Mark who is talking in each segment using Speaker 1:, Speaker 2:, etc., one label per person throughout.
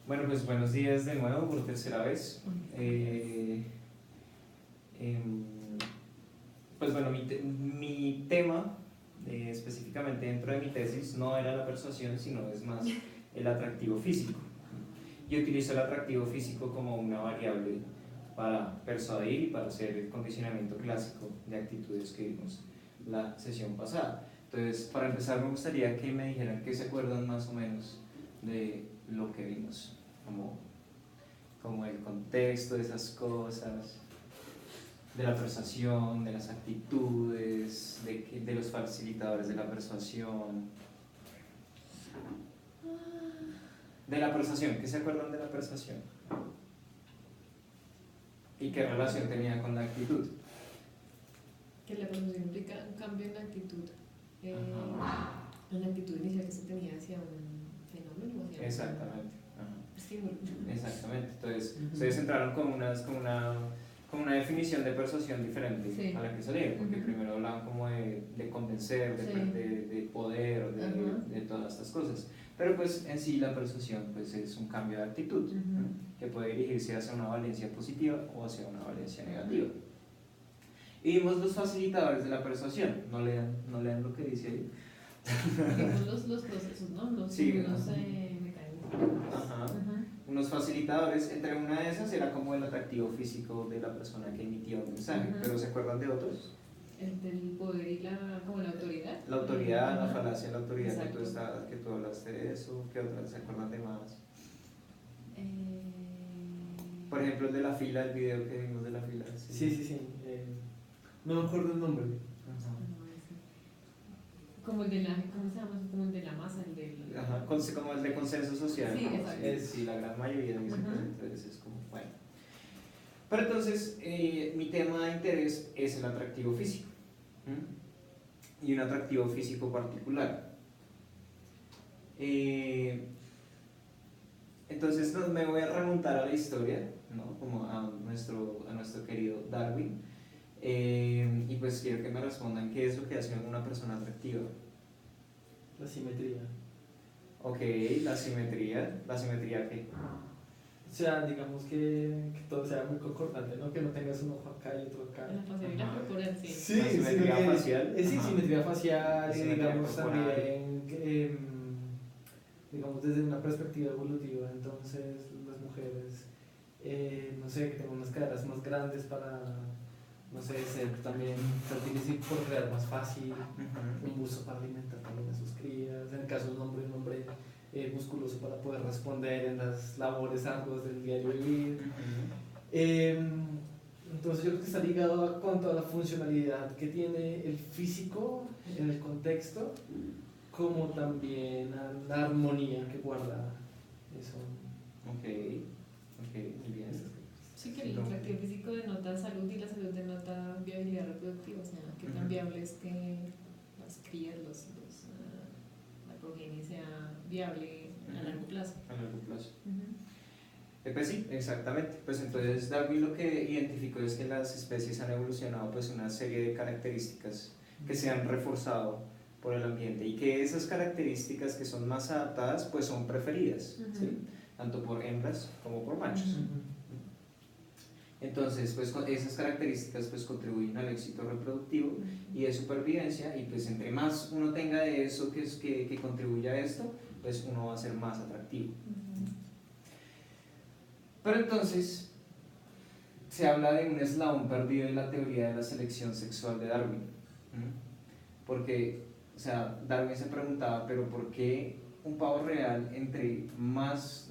Speaker 1: Bueno, pues buenos días de nuevo por tercera vez. Em, pues bueno, mi tema, específicamente dentro de mi tesis, no era la persuasión, sino es más el atractivo físico. Y utilizo el atractivo físico como una variable para persuadir y para hacer el condicionamiento clásico de actitudes que vimos la sesión pasada. Entonces, para empezar, me gustaría que me dijeran qué se acuerdan más o menos de lo que vimos, como el contexto de esas cosas, de la persuasión, de las actitudes, de los facilitadores de la persuasión. De la persuasión, ¿qué se acuerdan de la persuasión? ¿Y qué relación tenía con la actitud?
Speaker 2: Que la persuasión implica un cambio en la actitud, en la actitud inicial que se tenía hacia un fenómeno, hacia
Speaker 1: Exactamente.
Speaker 2: un estímulo.
Speaker 1: Exactamente. Entonces, ustedes entraron con una definición de persuasión diferente
Speaker 2: Sí.
Speaker 1: a la que salieron, porque primero hablaban como de convencer, de poder, de todas estas cosas. Pero pues en sí la persuasión pues es un cambio de actitud, ¿no? Que puede dirigirse hacia una valencia positiva o hacia una valencia negativa. Y vimos los facilitadores de la persuasión. No lean lo que dice ahí.
Speaker 2: Vimos los procesos, ¿no? Los mecanismos.
Speaker 1: Ajá. Unos facilitadores, entre una de esas era como el atractivo físico de la persona que emitía un mensaje. ¿Pero se acuerdan de otros?
Speaker 2: El del poder y como la autoridad.
Speaker 1: La autoridad, la falacia de la autoridad,
Speaker 2: Exacto.
Speaker 1: que tú hablaste de eso. ¿Qué otras se acuerdan de más? Por ejemplo, el de la fila, el video que vimos de la fila.
Speaker 3: Sí. No me acuerdo el nombre.
Speaker 2: Como el de la, ¿cómo se llama? Como el de la masa, el del...
Speaker 1: Ajá, como el de consenso social.
Speaker 2: Sí, exacto.
Speaker 1: Sí, la gran mayoría dice que entonces es como, bueno. Pero entonces, mi tema de interés es el atractivo físico. Y un atractivo físico particular. Entonces me voy a remontar a la historia, ¿no? Como a nuestro querido Darwin. Y pues quiero que me respondan qué es lo que hace a una persona atractiva.
Speaker 3: La simetría.
Speaker 1: Ok, la simetría. ¿La simetría qué?
Speaker 3: O sea, digamos que todo sea muy concordante, ¿no? Que no tengas un ojo acá y otro acá.
Speaker 2: La facilidad corporal, sí.
Speaker 3: Sí,
Speaker 1: la simetría facial.
Speaker 3: Sí, simetría facial, y
Speaker 1: simetría
Speaker 3: digamos
Speaker 1: corporal.
Speaker 3: también, digamos desde una perspectiva evolutiva, entonces las mujeres, no sé, que tengan unas caderas más grandes para, no sé, ser también fértiles y procrear más fácil, un busto para alimentar también a sus crías, en el caso de un hombre musculoso para poder responder en las labores arduas del diario vivir. Entonces yo creo que está ligado con toda la funcionalidad que tiene el físico en el contexto, como también a la armonía que guarda eso.
Speaker 1: Ok, muy bien.
Speaker 2: Sí, que el atractivo físico denota salud y la salud denota viabilidad reproductiva, o sea, que tan viable es que las crías, la progenie sea viable a largo plazo.
Speaker 1: A largo plazo. Pues sí, exactamente. Pues entonces Darwin lo que identificó es que las especies han evolucionado pues una serie de características que se han reforzado por el ambiente y que esas características que son más adaptadas pues son preferidas, ¿sí? Tanto por hembras como por machos. Entonces, pues esas características pues contribuyen al éxito reproductivo y de supervivencia, y pues entre más uno tenga de eso que contribuya a esto, pues uno va a ser más atractivo. Pero entonces se habla de un eslabón perdido en la teoría de la selección sexual de Darwin, porque, o sea, Darwin se preguntaba, pero ¿por qué un pavo real entre más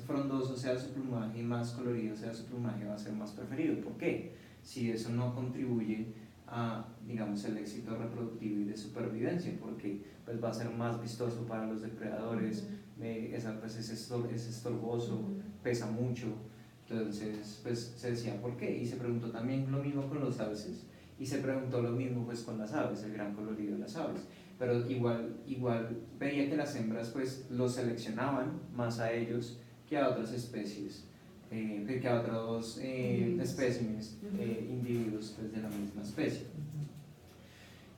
Speaker 1: frondoso sea su plumaje y más colorido sea su plumaje va a ser más preferido? ¿Por qué? Si eso no contribuye a, digamos, el éxito reproductivo y de supervivencia, porque pues va a ser más vistoso para los depredadores, pues es estorboso, pesa mucho. Entonces pues se decía ¿por qué? Y se preguntó también lo mismo con los alces, y se preguntó lo mismo pues con las aves, el gran colorido de las aves. Pero igual veía que las hembras pues los seleccionaban más a ellos que a otras especies, que a otros especímenes, individuos pues, de la misma especie.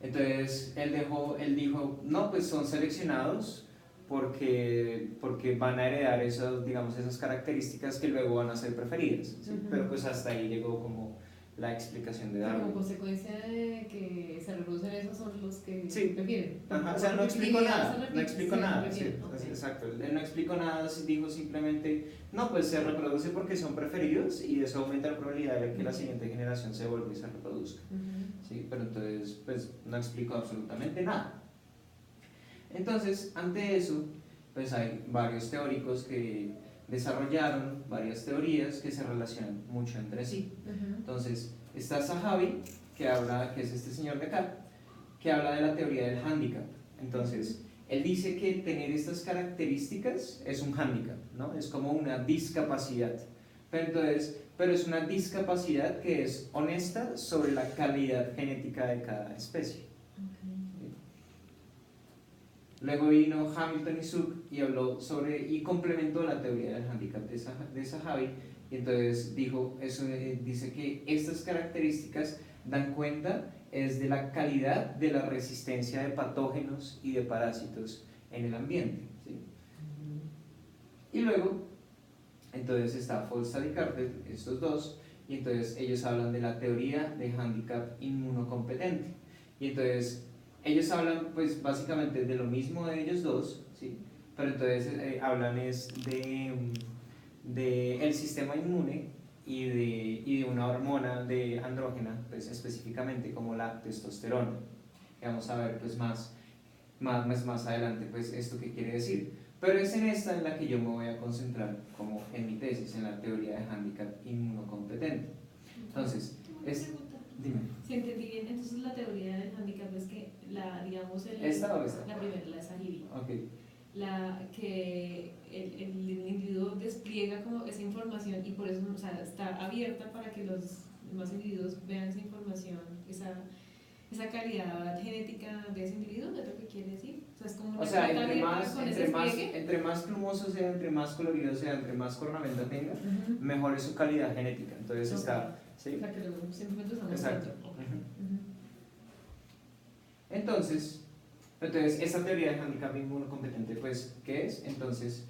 Speaker 1: Entonces él dijo, no, pues son seleccionados porque van a heredar esos, digamos, esas características que luego van a ser preferidas, ¿sí? Pero pues hasta ahí llegó como la explicación de Darwin.
Speaker 2: Como consecuencia de que se reproducen esos son los que
Speaker 1: Sí.
Speaker 2: prefieren.
Speaker 1: Ajá, o sea, no explicó nada, no explicó
Speaker 2: Sí,
Speaker 1: nada,
Speaker 2: prefieren,
Speaker 1: sí,
Speaker 2: ok.
Speaker 1: exacto, él no explicó nada, dijo simplemente, no, pues se reproduce porque son preferidos y eso aumenta la probabilidad de que la siguiente generación se vuelva y se reproduzca, ¿sí? Pero entonces, pues no explicó absolutamente nada. Entonces, ante eso, pues hay varios teóricos que desarrollaron varias teorías que se relacionan mucho entre sí. Entonces, está Zahavi, que es este señor de acá, que habla de la teoría del hándicap. Entonces, él dice que tener estas características es un hándicap, ¿no? Es como una discapacidad. Pero es una discapacidad que es honesta sobre la calidad genética de cada especie. Luego vino Hamilton y Zook y habló sobre y complementó la teoría del hándicap de Zahavi, y entonces dice que estas características dan cuenta es de la calidad de la resistencia de patógenos y de parásitos en el ambiente, ¿sí? Y luego entonces está Folstad y Carter, estos dos, y entonces ellos hablan de la teoría de hándicap inmunocompetente, y entonces ellos hablan pues básicamente de lo mismo de ellos dos, ¿sí? Pero entonces hablan es de el sistema inmune y de una hormona de andrógena, pues específicamente como la testosterona. Y vamos a ver pues más adelante pues esto que quiere decir. Pero es en esta en la que yo me voy a concentrar como en mi tesis, en la teoría de hándicap inmunocompetente. Entonces, dime.
Speaker 2: Si entendí bien, entonces la teoría del handicap es que digamos
Speaker 1: ¿Esta o esta?
Speaker 2: la primera, la Zahavi,
Speaker 1: Okay.
Speaker 2: que el individuo despliega como esa información y por eso, o sea, está abierta para que los demás individuos vean esa información, esa calidad genética de ese individuo, ¿es lo que quiere decir? O sea, es como
Speaker 1: entre más plumoso sea, entre más colorido sea, entre más cornamenta tenga, mejor es su calidad genética. Entonces está, ¿sí?
Speaker 2: O sea, que luego simplemente estamos
Speaker 1: exacto. Entonces, esta teoría de hándicap inmunocompetente, pues, ¿qué es? Entonces,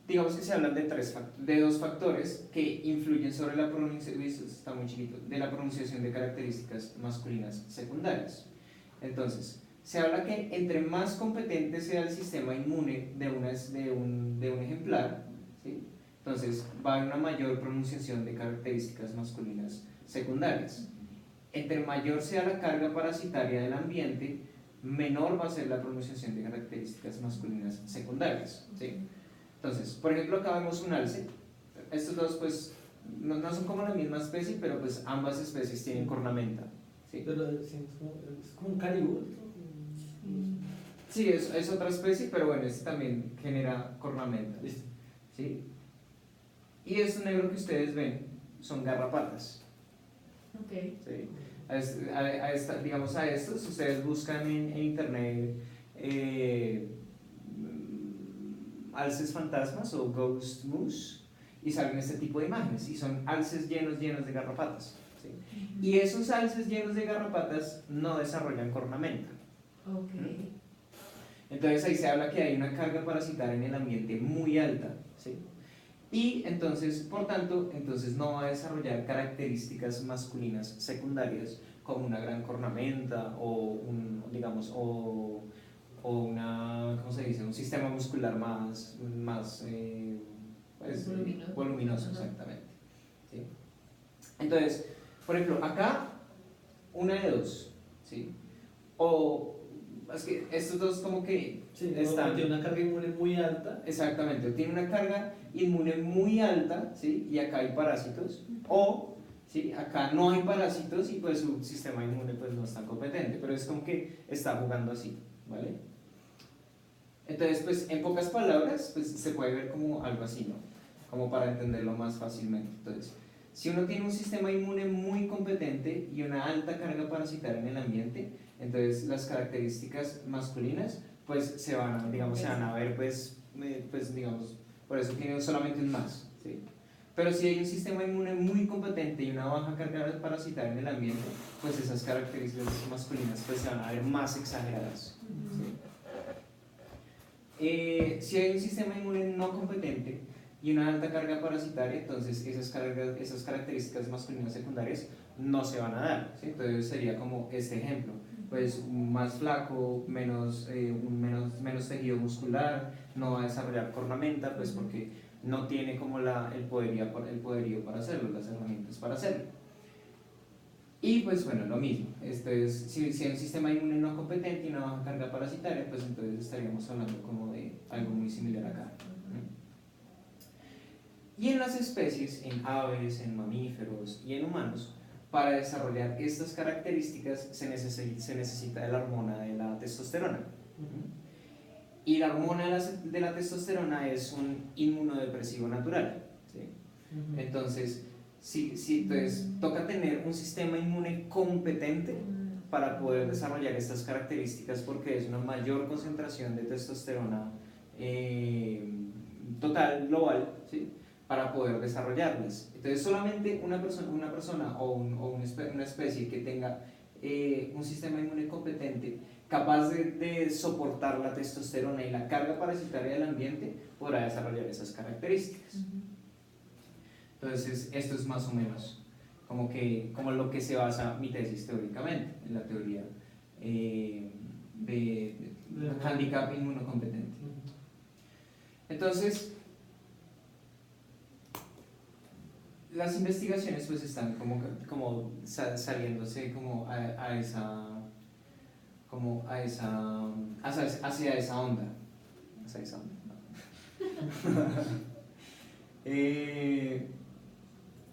Speaker 1: digamos que se hablan de dos factores que influyen sobre la pronunciación, está muy chiquito, de la pronunciación de características masculinas secundarias. Entonces, se habla que entre más competente sea el sistema inmune de un ejemplar, ¿sí? Entonces va a haber una mayor pronunciación de características masculinas secundarias. Entre mayor sea la carga parasitaria del ambiente, menor va a ser la pronunciación de características masculinas secundarias, ¿sí? Entonces, por ejemplo, acá vemos un alce. Estos dos pues no son como la misma especie, pero pues ambas especies tienen cornamenta, ¿sí?
Speaker 3: Pero es como un caribú.
Speaker 1: Sí, es otra especie, pero bueno, este también genera cornamenta, ¿sí? Y estos negros que ustedes ven son garrapatas.
Speaker 2: Okay.
Speaker 1: ¿Sí? Digamos a estos, ustedes buscan en internet alces fantasmas o ghost moose y salen este tipo de imágenes y son alces llenos de garrapatas, ¿sí? Y esos alces llenos de garrapatas no desarrollan cornamenta.
Speaker 2: Okay.
Speaker 1: Entonces ahí se habla que hay una carga parasitaria en el ambiente muy alta, ¿sí? Y entonces, por tanto, no va a desarrollar características masculinas secundarias como una gran cornamenta o ¿cómo se dice? Un sistema muscular más voluminoso, exactamente, ¿sí? Entonces, por ejemplo, acá una de dos, ¿sí? O es que estos dos como que
Speaker 3: tiene una carga inmune muy alta.
Speaker 1: Exactamente, tiene una carga inmune muy alta, ¿sí? Y acá hay parásitos, o ¿sí? Acá no hay parásitos y pues su sistema inmune pues no es tan competente, pero es como que está jugando así, ¿vale? Entonces, pues en pocas palabras, pues se puede ver como algo así, ¿no? Como para entenderlo más fácilmente. Entonces, si uno tiene un sistema inmune muy competente y una alta carga parasitaria en el ambiente, entonces las características masculinas pues se van a ver pues digamos, por eso tienen solamente un más, ¿sí? Pero si hay un sistema inmune muy competente y una baja carga parasitaria en el ambiente, pues esas características masculinas pues se van a ver más exageradas. ¿Sí? Si hay un sistema inmune no competente y una alta carga parasitaria, entonces esas características masculinas secundarias no se van a dar. ¿Sí? Entonces sería como este ejemplo, pues más flaco, menos tejido muscular, no va a desarrollar cornamenta, pues porque no tiene como el poderío para hacerlo, las herramientas para hacerlo. Y pues bueno, lo mismo, si hay un sistema inmune no competente y una baja carga parasitaria, pues entonces estaríamos hablando como de algo muy similar acá. Y en las especies, en aves, en mamíferos y en humanos, para desarrollar estas características se necesita de la hormona de la testosterona. Y la hormona de la testosterona es un inmunodepresivo natural. ¿Sí? Entonces, entonces, toca tener un sistema inmune competente para poder desarrollar estas características porque es una mayor concentración de testosterona total, global, ¿sí? Para poder desarrollarlas. Entonces, solamente una persona o una especie que tenga un sistema inmune competente capaz de soportar la testosterona y la carga parasitaria del ambiente podrá desarrollar esas características. Entonces, esto es más o menos como lo que se basa mi tesis teóricamente, en la teoría de handicap inmunocompetente. Entonces, las investigaciones pues están como saliéndose hacia esa onda.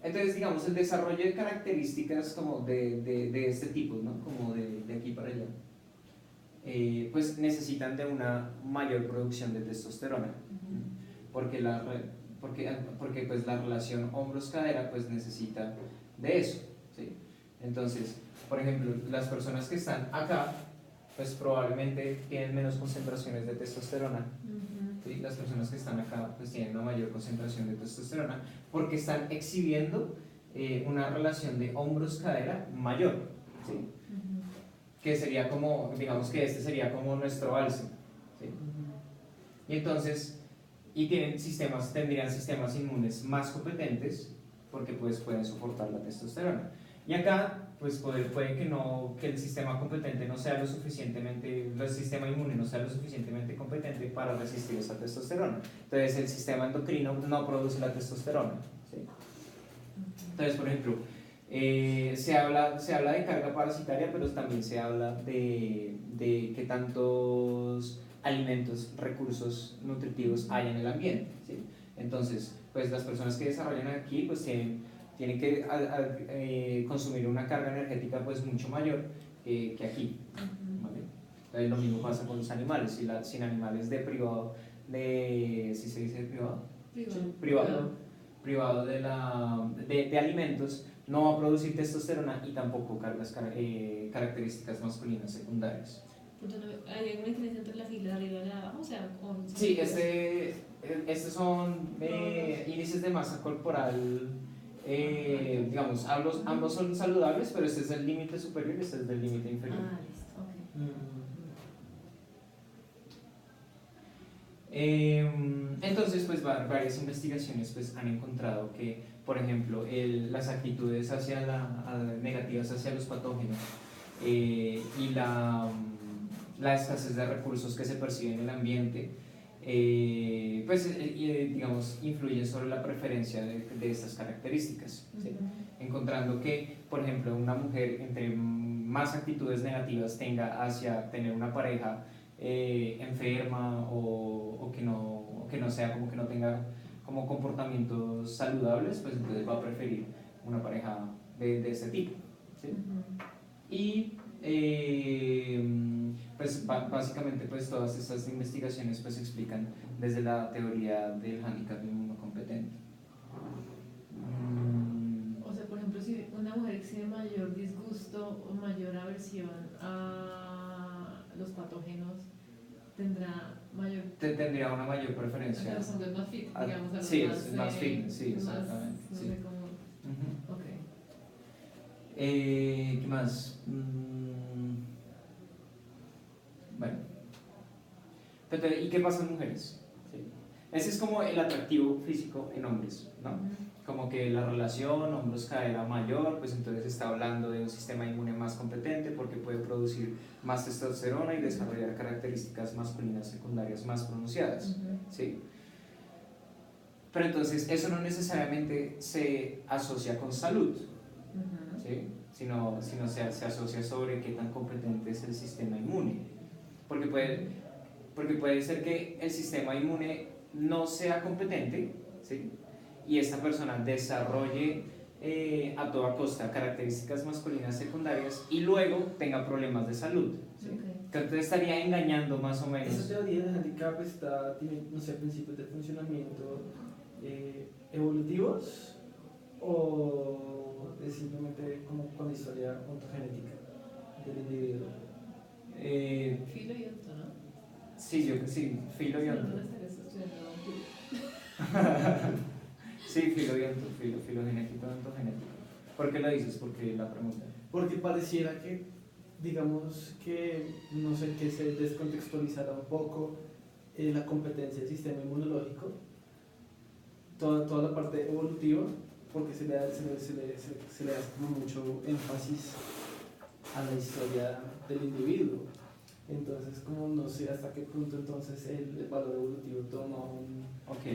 Speaker 1: Entonces, digamos, el desarrollo de características como de este tipo, ¿no? Como de aquí para allá, pues necesitan de una mayor producción de testosterona, porque pues la relación hombros-cadera pues necesita de eso, ¿sí? Entonces, por ejemplo, las personas que están acá pues probablemente tienen menos concentraciones de testosterona. ¿Sí? Las personas que están acá pues tienen una mayor concentración de testosterona porque están exhibiendo una relación de hombros-cadera mayor, ¿sí? Que sería como, digamos que este sería como nuestro alce, ¿sí? Y entonces, tendrían sistemas inmunes más competentes porque pues pueden soportar la testosterona. Y acá pues puede que el sistema competente no sea el sistema inmune no sea lo suficientemente competente para resistir esa testosterona. Entonces el sistema endocrino no produce la testosterona, ¿sí? Entonces, por ejemplo, se habla de carga parasitaria, pero también se habla de qué tantos alimentos, recursos nutritivos hay en el ambiente, ¿sí? Entonces, pues las personas que desarrollan aquí pues tienen que consumir una carga energética pues mucho mayor que aquí, ¿vale? Entonces lo mismo pasa con los animales, sin animales ¿sí se dice privado? Privado de alimentos, no va a producir testosterona y tampoco características masculinas secundarias.
Speaker 2: ¿Hay alguna diferencia entre la fila de arriba y la de abajo? O sea,
Speaker 1: sí, estos son índices de masa corporal, digamos, ambos son saludables, pero este es el límite superior y este es el límite inferior.
Speaker 2: Listo, ok.
Speaker 1: Entonces, pues varias investigaciones pues, han encontrado que, por ejemplo, las actitudes negativas hacia los patógenos y la escasez de recursos que se percibe en el ambiente, digamos, influyen sobre la preferencia de estas características, ¿sí? Encontrando que, por ejemplo, una mujer entre más actitudes negativas tenga hacia tener una pareja enferma o que no sea como que no tenga como comportamientos saludables, pues entonces va a preferir una pareja de este tipo, ¿sí? Y pues básicamente pues todas estas investigaciones pues explican desde la teoría del handicap inmunocompetente.
Speaker 2: O sea, por ejemplo, si una mujer exhibe mayor disgusto o mayor aversión a los patógenos, tendrá mayor.
Speaker 1: tendría una mayor
Speaker 2: A
Speaker 1: preferencia.
Speaker 2: los hombres más fit,
Speaker 1: Ah,
Speaker 2: digamos, a los
Speaker 1: sí,
Speaker 2: más.
Speaker 1: es más fit, sí,
Speaker 2: más,
Speaker 1: exactamente,
Speaker 2: no
Speaker 1: sí.
Speaker 2: sé cómo.
Speaker 1: Ujú.
Speaker 2: Ok.
Speaker 1: ¿Qué más? Bueno, pero, ¿y qué pasa en mujeres? Sí. Ese es como el atractivo físico en hombres, ¿no?
Speaker 2: Ujú.
Speaker 1: Como que la relación hombros-cadera mayor, pues entonces está hablando de un sistema inmune más competente porque puede producir más testosterona y desarrollar características masculinas secundarias más pronunciadas,
Speaker 2: Ujú.
Speaker 1: ¿sí? Pero entonces eso no necesariamente se asocia con salud,
Speaker 2: Ujú.
Speaker 1: ¿sí? sino se asocia sobre qué tan competente es el sistema inmune. Porque puede ser que el sistema inmune no sea competente, ¿sí? Y esta persona desarrolle a toda costa características masculinas secundarias y luego tenga problemas de salud, ¿sí?
Speaker 2: Ok.
Speaker 1: Que entonces estaría engañando más o menos.
Speaker 3: Esa teoría del handicap tiene, no sé, principios de funcionamiento evolutivos o es simplemente como con la historia ontogenética del individuo.
Speaker 2: Filo y otro, ¿no?
Speaker 1: Sí, sí, filo y
Speaker 2: No,
Speaker 1: onto.
Speaker 2: no estarías estudiando filo.
Speaker 1: Sí, filo y onto, filogenético, ontogenético. ¿Por qué lo dices? Porque la pregunta.
Speaker 3: Porque pareciera que, digamos que, no sé, que se descontextualizara un poco la competencia del sistema inmunológico, toda la parte evolutiva, porque se le hace como mucho énfasis a la historia del individuo. Entonces, como no sé hasta qué punto entonces el valor evolutivo toma un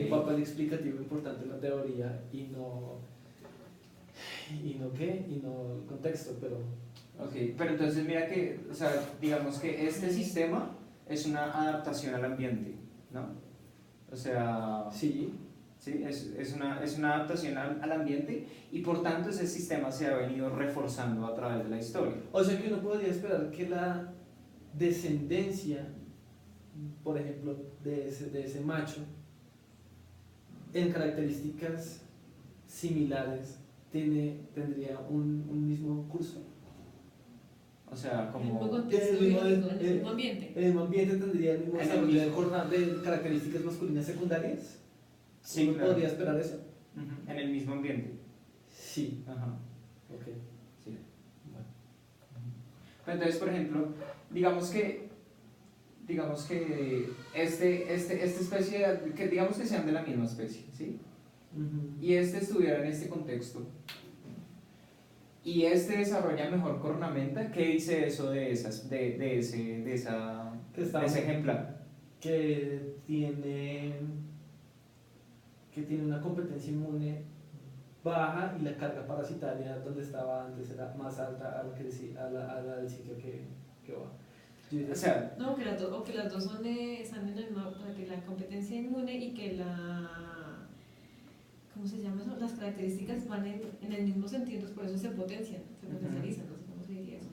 Speaker 3: papel explicativo importante en la teoría y no el contexto, pero...
Speaker 1: Ok, pero entonces mira que, o sea, digamos que este sistema es una adaptación al ambiente, ¿no? O sea,
Speaker 3: Sí,
Speaker 1: ¿sí? Es una adaptación al ambiente y por tanto ese sistema se ha venido reforzando a través de la historia.
Speaker 3: o sea que uno podría esperar que la descendencia, por ejemplo, de ese macho, en características similares, tendría un mismo curso.
Speaker 1: O sea,
Speaker 2: En el mismo
Speaker 1: como...
Speaker 2: contexto biológico, en el mismo ambiente.
Speaker 3: El mismo ambiente tendría el mismo
Speaker 1: En el
Speaker 3: desarrollo
Speaker 1: mismo.
Speaker 3: de características masculinas secundarias.
Speaker 1: Sí,
Speaker 3: ¿Uno
Speaker 1: claro.
Speaker 3: podría esperar eso?
Speaker 1: Ujú, en el mismo ambiente.
Speaker 3: Sí.
Speaker 1: Ajá.
Speaker 3: Ok.
Speaker 1: Sí. Bueno. Pero entonces, por ejemplo, digamos que esta especie, que digamos que sean de la misma especie, ¿sí? Y este estuviera en este contexto y este desarrolla mejor cornamenta, ¿qué dice eso de ese ejemplar?
Speaker 3: Que tiene una competencia inmune baja y la carga parasitaria donde estaba antes era más alta a la del sitio que va.
Speaker 1: O sea,
Speaker 2: No, que las dos son están en el mismo, o sea, que la competencia inmune y que ¿cómo se llama eso? Las características van en el mismo sentido, entonces por eso se potencian, se potencializan, no sé cómo se diría eso.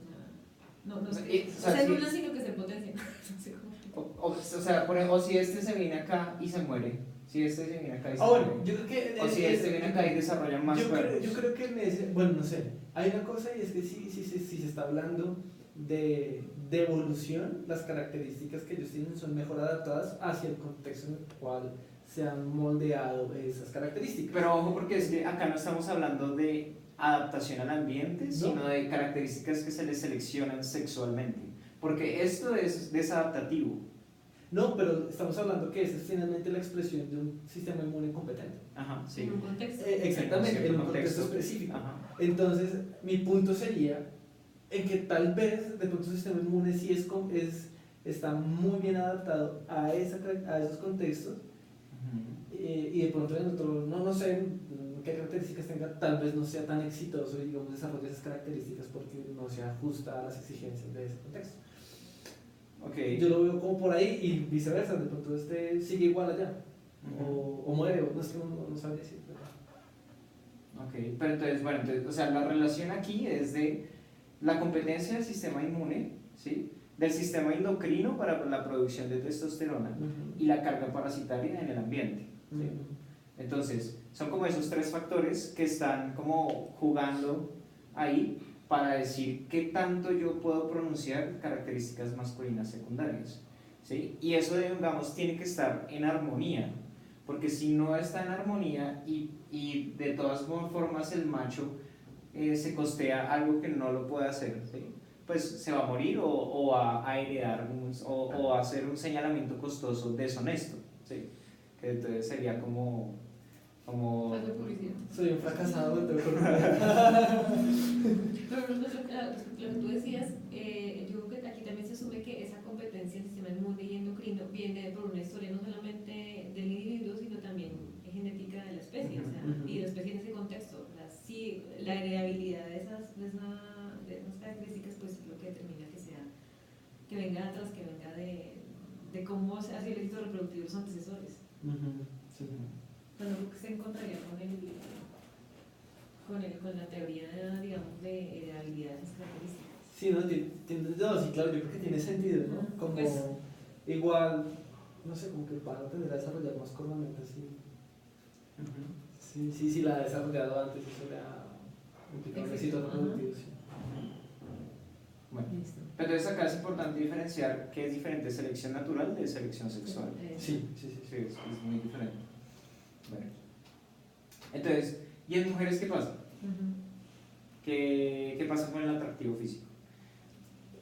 Speaker 2: No es que se anulan, sino que se potencian. No sé cómo.
Speaker 1: o si este se viene acá y se muere, si este se viene acá y se
Speaker 3: Bueno,
Speaker 1: muere,
Speaker 3: yo creo que
Speaker 1: o si este viene acá y desarrolla más cuerpos.
Speaker 3: yo creo que en ese, bueno, no sé, hay una cosa y es que si se está hablando de evolución, las características que ellos tienen son mejor adaptadas hacia el contexto en el cual se han moldeado esas características.
Speaker 1: Pero ojo, porque es que acá no estamos hablando de adaptación al ambiente,
Speaker 3: No.
Speaker 1: sino de características que se les seleccionan sexualmente, porque esto es desadaptativo.
Speaker 3: No, pero estamos hablando que esa es finalmente la expresión de un sistema inmune competente.
Speaker 1: Ajá, sí.
Speaker 2: En un contexto.
Speaker 3: Exactamente, en un contexto específico.
Speaker 1: Ajá.
Speaker 3: Entonces, mi punto sería en que tal vez de pronto el sistema inmune sí está muy bien adaptado a esos contextos y de pronto en otro, no sé qué características tenga, tal vez no sea tan exitoso y digamos desarrolle esas características porque no se ajusta a las exigencias de ese contexto.
Speaker 1: Okay.
Speaker 3: Yo lo veo como por ahí y viceversa, de pronto sigue igual allá o muere, o no es que no sabe decir.
Speaker 1: Ok, pero entonces, o sea, la relación aquí es de la competencia del sistema inmune, ¿sí? Del sistema endocrino para la producción de testosterona y la carga parasitaria en el ambiente, ¿sí? Entonces, son como esos tres factores que están como jugando ahí para decir qué tanto yo puedo pronunciar características masculinas secundarias. ¿sí? Y eso, digamos, tiene que estar en armonía, porque si no está en armonía y de todas formas el macho se costea algo que no lo puede hacer, ¿sí? Pues se va a morir o va a heredar o va a hacer un señalamiento costoso deshonesto, ¿sí? Que entonces sería como
Speaker 2: Falta publicidad.
Speaker 3: Soy un fracasado, tengo que
Speaker 2: Pero lo que tú decías, yo creo que aquí también se asume que esa competencia del sistema inmune y endocrino viene por una historia no solamente del individuo, sino también genética de la especie, o sea, y la especie en ese contexto. O sea, sí, la heredabilidad de esas características, pues es lo que determina que venga atrás, que venga de cómo se hace el éxito reproductivo de los antecesores.
Speaker 3: Sí.
Speaker 2: Bueno, creo que se encontraría con la teoría, digamos, de heredabilidad de esas características.
Speaker 3: Sí, no, sí, claro, yo creo que tiene sentido, ¿no? Como
Speaker 2: Pues,
Speaker 3: igual, no sé, como que el pájaro tendrá a desarrollar más cornamentas, sí, la ha desarrollado antes, eso le ha implicado un éxito reproductivo, sí.
Speaker 1: Bueno,
Speaker 2: listo.
Speaker 1: entonces acá es importante diferenciar que es diferente selección natural de selección sexual.
Speaker 3: Sí.
Speaker 1: Sí, es muy diferente. Bueno. Entonces, ¿y en mujeres qué pasa? ¿Qué pasa con el atractivo físico?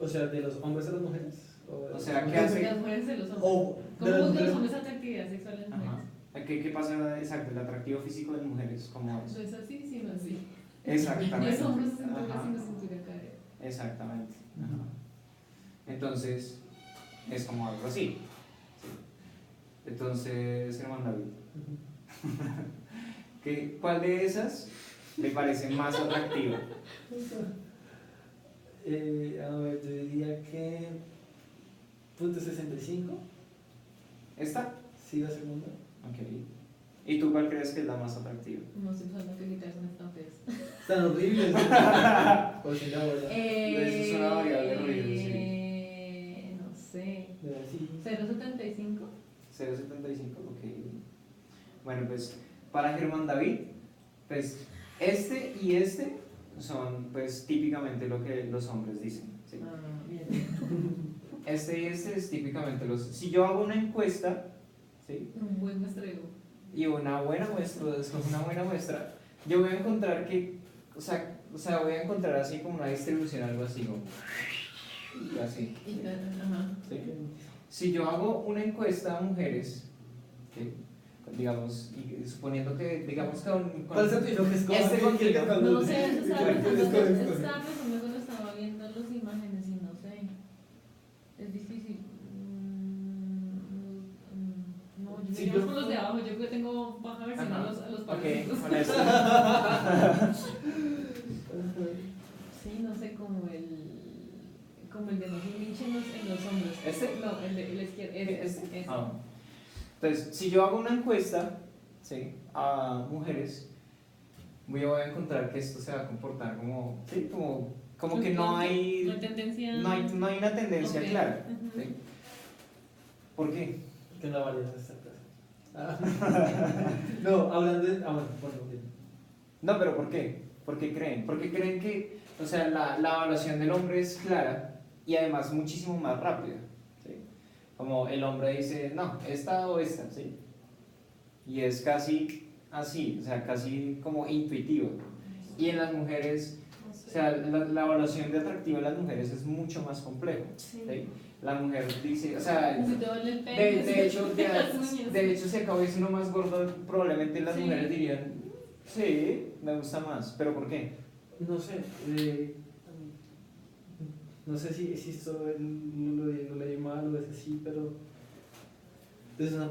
Speaker 3: O sea, ¿de los hombres a las mujeres?
Speaker 1: O sea, ¿qué
Speaker 2: De
Speaker 1: hace?
Speaker 2: las mujeres de los hombres.
Speaker 3: O
Speaker 2: ¿Cómo
Speaker 3: de las
Speaker 2: buscan los
Speaker 3: mujeres.
Speaker 2: hombres atractividad sexual en las mujeres?
Speaker 1: Ajá. ¿Qué pasa exacto? El atractivo físico de mujeres, ¿cómo es?
Speaker 2: No es así, sino así.
Speaker 1: Exactamente.
Speaker 2: Es hombros cintura,
Speaker 1: Ajá.
Speaker 2: sino cintura cadera.
Speaker 1: Exactamente. Ajá. Entonces, es como algo así. ¿Sí? Entonces, hermano David, ¿cuál de esas le parece más atractiva?
Speaker 3: A ver, yo diría que. Punto 65.
Speaker 1: ¿Esta?
Speaker 3: Sí, la segunda.
Speaker 1: Ok. ¿Y tú cuál crees que es la más atractiva?
Speaker 2: No estoy pensando que quitarse son tan feas.
Speaker 3: Están horribles. O si no, bueno.
Speaker 1: Eso es una variable horrible,
Speaker 2: No sé.
Speaker 3: Sí.
Speaker 2: 0.75.
Speaker 1: 0.75, ok. Bueno, pues para Germán David, pues este y este son pues típicamente lo que los hombres dicen. ¿Sí?
Speaker 2: Bien.
Speaker 1: Este y este es típicamente los... Si yo hago una encuesta, ¿sí?
Speaker 2: Un buen muestreo.
Speaker 1: Y una buena muestra, escojo una buena muestra, yo voy a encontrar que, o sea, voy a encontrar así como una distribución, algo así, como... Y así.
Speaker 2: Ajá.
Speaker 1: ¿Sí? Si yo hago una encuesta a mujeres, ¿sí? Digamos, y suponiendo que, digamos,
Speaker 3: ¿Cuál es el tuyo que escoges?
Speaker 1: Este contigo.
Speaker 2: No sé, eso estaba
Speaker 3: Escoge.
Speaker 2: pensando cuando estaba viendo las imágenes y no sé. Es difícil. No, yo
Speaker 3: Sí,
Speaker 2: me
Speaker 3: yo-
Speaker 2: con los de abajo, yo creo que tengo baja versión
Speaker 1: Ajá.
Speaker 2: a los
Speaker 1: Ok,
Speaker 2: parásitos.
Speaker 1: con esto.
Speaker 2: Sí, no sé, como el de los Lynch en los hombros.
Speaker 1: ¿Este?
Speaker 2: No, el de la izquierda. Ese.
Speaker 1: Ah. Entonces, si yo hago una encuesta, ¿sí? A mujeres, voy a encontrar que esto se va a comportar como, ¿sí? Como que no hay,
Speaker 2: No hay tendencia.
Speaker 1: no hay una tendencia
Speaker 2: Ok.
Speaker 1: clara.
Speaker 2: Ujú.
Speaker 1: ¿Sí? ¿Por qué?
Speaker 3: Que no varias de esta clase. No, hablando de. Bueno, bien.
Speaker 1: No, pero ¿por qué? ¿Por qué creen? Porque creen que, o sea, la evaluación del hombre es clara y además muchísimo más rápida. ¿Sí? Como el hombre dice, no, esta o esta, ¿sí? Y es casi así, o sea, casi como intuitivo. Y en las mujeres,
Speaker 2: No
Speaker 1: o
Speaker 2: sé.
Speaker 1: sea, la evaluación de atractivo en las mujeres es mucho más complejo.
Speaker 2: Sí.
Speaker 1: ¿Sí? La mujer dice, o sea,
Speaker 2: Si te duele el pelo,
Speaker 1: de hecho,
Speaker 2: las uñas.
Speaker 1: de hecho, si acabo de uno más gordo, probablemente las
Speaker 2: Sí.
Speaker 1: mujeres dirían, sí, me gusta más, pero ¿por qué?
Speaker 3: No sé. No sé si esto lo leí mal o es así, pero. Desde una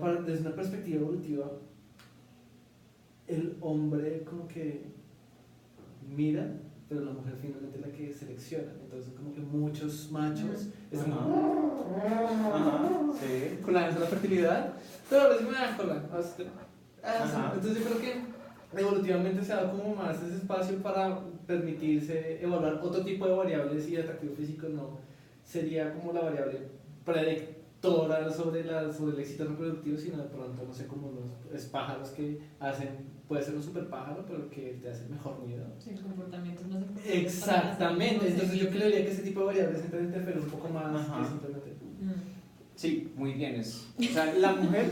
Speaker 3: perspectiva evolutiva, el hombre como que mira, pero la mujer finalmente es la que selecciona. Entonces, como que muchos machos están
Speaker 1: Ajá, sí.
Speaker 3: con la fertilidad, pero les me con la.
Speaker 1: Ajá.
Speaker 3: Entonces, yo creo que evolutivamente se ha dado como más ese espacio para permitirse evaluar otro tipo de variables y el atractivo físico no sería como la variable predictora sobre el éxito reproductivo, sino de pronto, no sé, como los pájaros que hacen, puede ser un super pájaro, pero que te hace mejor nido.
Speaker 2: Sí, el comportamiento es más importante.
Speaker 3: Exactamente, entonces yo creería que ese tipo de variables entran a interferir un poco más
Speaker 1: Ajá.
Speaker 3: que simplemente.
Speaker 1: Sí, muy bien. O sea, la mujer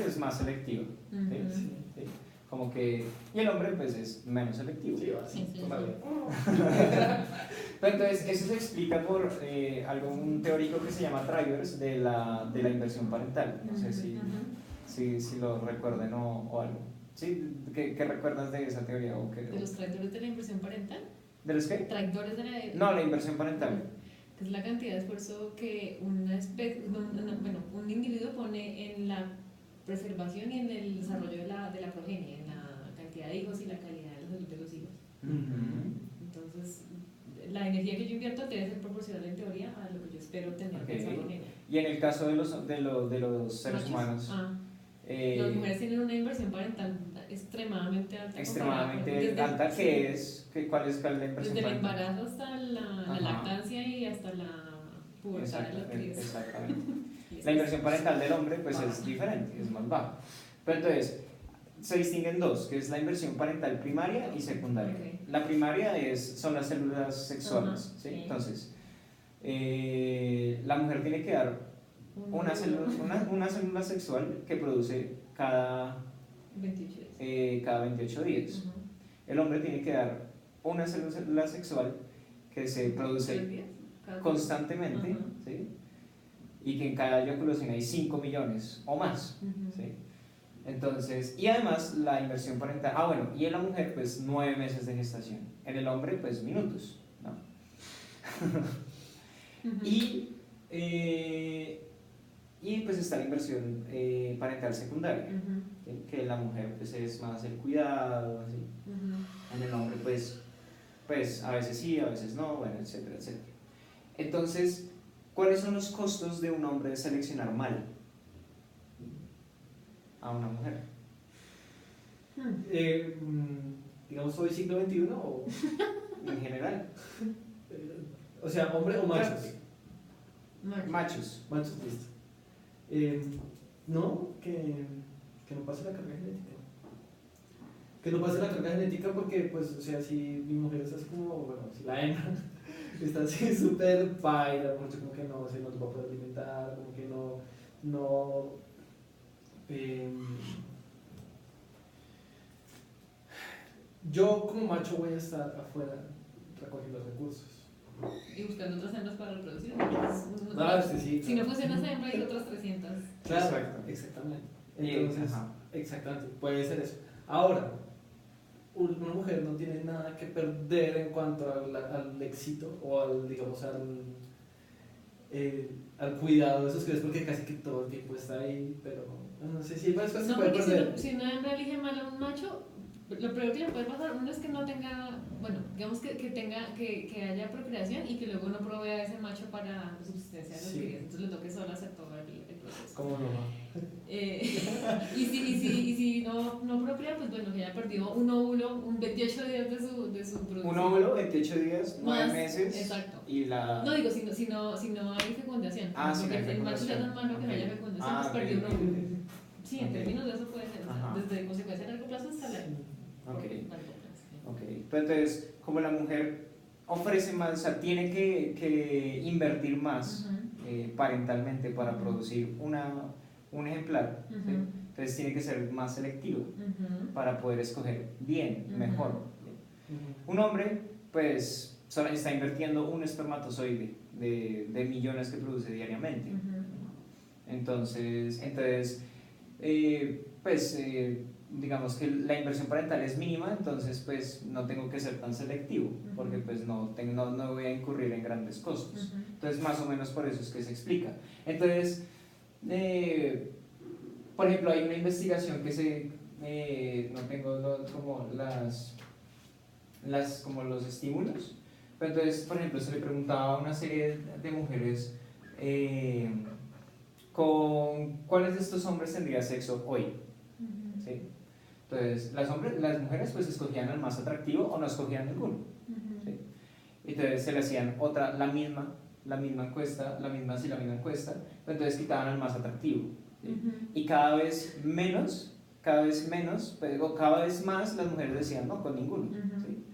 Speaker 1: es más selectiva. ¿Sí?
Speaker 2: Ujú.
Speaker 1: Sí. Como que, y el hombre pues es menos selectivo.
Speaker 3: Sí,
Speaker 2: Sí, sí,
Speaker 3: vale.
Speaker 1: Pero entonces, eso se explica por un teórico que se llama Travers de la inversión parental. No sé si lo recuerden o algo. ¿Sí? ¿Qué recuerdas de esa teoría?
Speaker 2: ¿De los traidores de la inversión parental?
Speaker 1: ¿De los qué?
Speaker 2: Traidores de la...
Speaker 1: No, la inversión parental.
Speaker 2: Que es la cantidad de esfuerzo que un individuo pone en la preservación y en el desarrollo de la progenie, en la cantidad de hijos y la calidad de la salud de los hijos. Entonces, la energía que yo invierto debe ser proporcional en teoría a lo que yo espero tener de esa progenie.
Speaker 1: Y en el caso de los seres humanos,
Speaker 2: las mujeres tienen una inversión parental extremadamente alta.
Speaker 1: extremadamente alta, ¿cuál es la inversión
Speaker 2: desde el
Speaker 1: parental?
Speaker 2: embarazo hasta la lactancia y hasta la pubertad de la cría.
Speaker 1: Exactamente. La inversión parental del hombre pues es diferente, es más baja. Pero entonces, se distinguen dos, que es la inversión parental primaria y secundaria.
Speaker 2: Okay.
Speaker 1: La primaria son las células sexuales, ¿sí?
Speaker 2: Sí.
Speaker 1: Entonces, la mujer tiene que dar una célula sexual que produce cada
Speaker 2: 28 días.
Speaker 1: cada 28 días. El hombre tiene que dar una célula sexual que se produce constantemente, ¿sí? Y que en cada eyaculación hay 5 millones o más, ¿sí? Entonces, y además la inversión parental, y en la mujer pues 9 meses de gestación, en el hombre pues minutos, ¿no? Y pues está la inversión parental secundaria, ¿sí? Que en la mujer pues es más el cuidado, así. En el hombre pues a veces sí, a veces no, bueno, etcétera, etcétera. Entonces, ¿cuáles son los costos de un hombre de seleccionar mal a una mujer?
Speaker 3: Digamos, ¿soy siglo XXI o...?
Speaker 1: En general.
Speaker 3: O sea, ¿hombre o machos?
Speaker 1: Machos.
Speaker 3: Machos, listo. No, que no pase la carga genética. Que no pase la carga genética porque, pues, o sea, si mi mujer es así como, bueno, si la hembra está así súper paila, mucho como que no se nos va a poder alimentar, como que yo como macho voy a estar afuera recogiendo recursos.
Speaker 2: Y buscando otras hembras para reproducir.
Speaker 3: Sí,
Speaker 2: Si no funciona esa hembra, hay otras 300.
Speaker 3: Claro, exactamente. Entonces, exactamente, puede ser eso. Ahora, una mujer no tiene nada que perder en cuanto al éxito o al cuidado de sus crías, porque casi que todo el tiempo está ahí, pero no sé si hay más cosas que puede perder.
Speaker 2: Si una hembra elige mal a un macho, lo peor que le puede pasar, uno es que no tenga, digamos que haya procreación y que luego no provea a ese macho para la subsistencia de los crías, entonces le toque solo hacer todo el proceso.
Speaker 3: ¿Cómo no?
Speaker 2: Y si no procrea, pues bueno, que haya perdido un óvulo, 28 días de su producción.
Speaker 1: Un óvulo, 28 días, 9 meses.
Speaker 2: Exacto.
Speaker 1: Y
Speaker 2: No digo, si no hay fecundación.
Speaker 1: Si no hay
Speaker 2: el macho ya tan malo que no haya fecundación, pues perdió un óvulo. Sí, en términos de eso puede ser, desde consecuencia a largo plazo hasta la...
Speaker 1: Pero entonces, como la mujer ofrece más, o sea, tiene que invertir más parentalmente para producir un ejemplar, ¿sí? Entonces tiene que ser más selectivo para poder escoger bien, mejor. Un hombre, pues, está invirtiendo un espermatozoide de millones que produce diariamente. Entonces digamos que la inversión parental es mínima, entonces pues no tengo que ser tan selectivo, porque pues no voy a incurrir en grandes costos. Entonces más o menos por eso es que se explica. Entonces, por ejemplo, hay una investigación que no tengo como como los estímulos, pero entonces, por ejemplo, se le preguntaba a una serie de mujeres con cuáles de estos hombres tendría sexo hoy, ¿sí? Entonces, las mujeres pues escogían al más atractivo o no escogían ninguno, ¿sí? Entonces se le hacían la misma encuesta, la misma encuesta, pero entonces quitaban al más atractivo, ¿sí? Y cada vez más las mujeres decían no, con ninguno, ¿sí?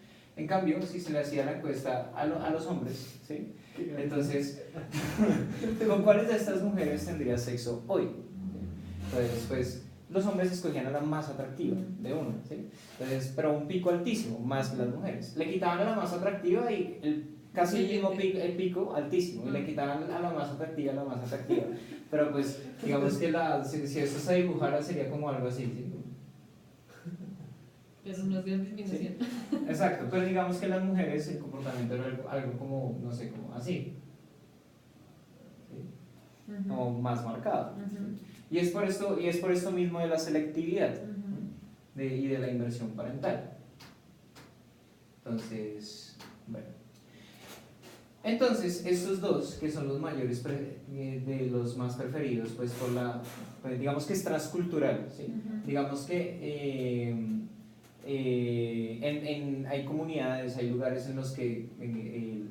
Speaker 1: En cambio, si se le hacía la encuesta a los hombres, ¿sí? Entonces, ¿con cuáles de estas mujeres tendría sexo hoy? Entonces, pues los hombres escogían a la más atractiva de una, ¿sí? Entonces, pero un pico altísimo, más que las mujeres. Le quitaban a la más atractiva y casi el mismo pico, el pico altísimo, y le quitaban a la más atractiva, Pero pues, digamos que si esto se dibujara sería como algo así, ¿sí?
Speaker 2: Eso no es de disminución.
Speaker 1: Sí, exacto, pero digamos que las mujeres el comportamiento era algo como, no sé, como así, ¿sí? Como más marcado. ¿Sí? Y es por esto mismo de la selectividad y de la inversión parental. Entonces, bueno. Entonces, estos dos, que son los mayores de los más preferidos, pues pues digamos que es transcultural, ¿sí? Digamos que hay comunidades, hay lugares en los que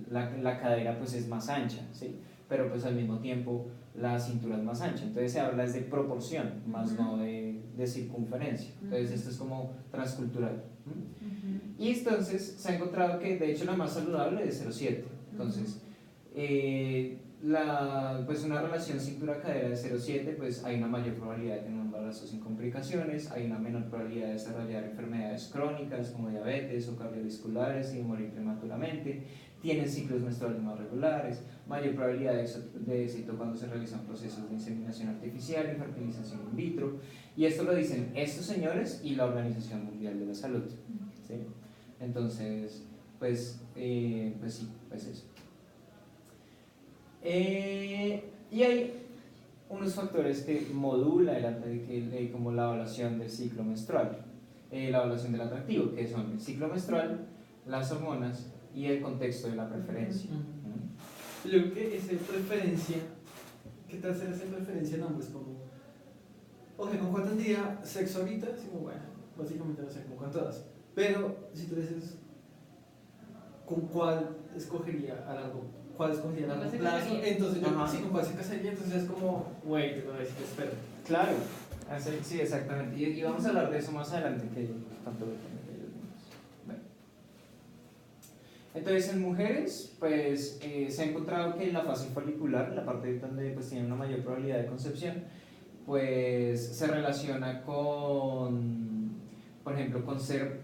Speaker 1: la cadera pues es más ancha, ¿sí? Pero pues al mismo tiempo la cintura es más ancha, entonces se habla es de proporción, más no de circunferencia, entonces esto es como transcultural. Y entonces se ha encontrado que de hecho la más saludable es 0,7, entonces pues una relación cintura-cadera de 0,7, pues hay una mayor probabilidad de tener un embarazo sin complicaciones, hay una menor probabilidad de desarrollar enfermedades crónicas como diabetes o cardiovasculares y de morir prematuramente, tienen ciclos menstruales más regulares, mayor probabilidad de éxito cuando se realizan procesos de inseminación artificial y fertilización in vitro, y esto lo dicen estos señores y la Organización Mundial de la Salud, ¿sí? Entonces, pues sí, pues eso. Y hay unos factores que modulan como la evaluación del ciclo menstrual, la evaluación del atractivo, que son el ciclo menstrual, las hormonas y el contexto de la preferencia.
Speaker 3: Yo creo que esa preferencia, ¿qué tal hacer esa preferencia en hombres? Como, ok, ¿con cuál tendría sexo ahorita? Sí, como, bueno, básicamente no sé, como con todas. Pero si tú dices, ¿con cuál escogería a largo plazo? ¿Cuál escogería a largo plazo? Entonces yo, sí, ¿con cuál se casaría? Entonces es como, wait, te voy a decir, espera.
Speaker 1: Claro, sí, exactamente. Y vamos a hablar de eso más adelante, que tanto depende de ellos mismos. Bueno. Entonces, en mujeres, pues se ha encontrado que en la fase folicular, la parte donde pues tienen una mayor probabilidad de concepción, pues se relaciona con, por ejemplo, con ser,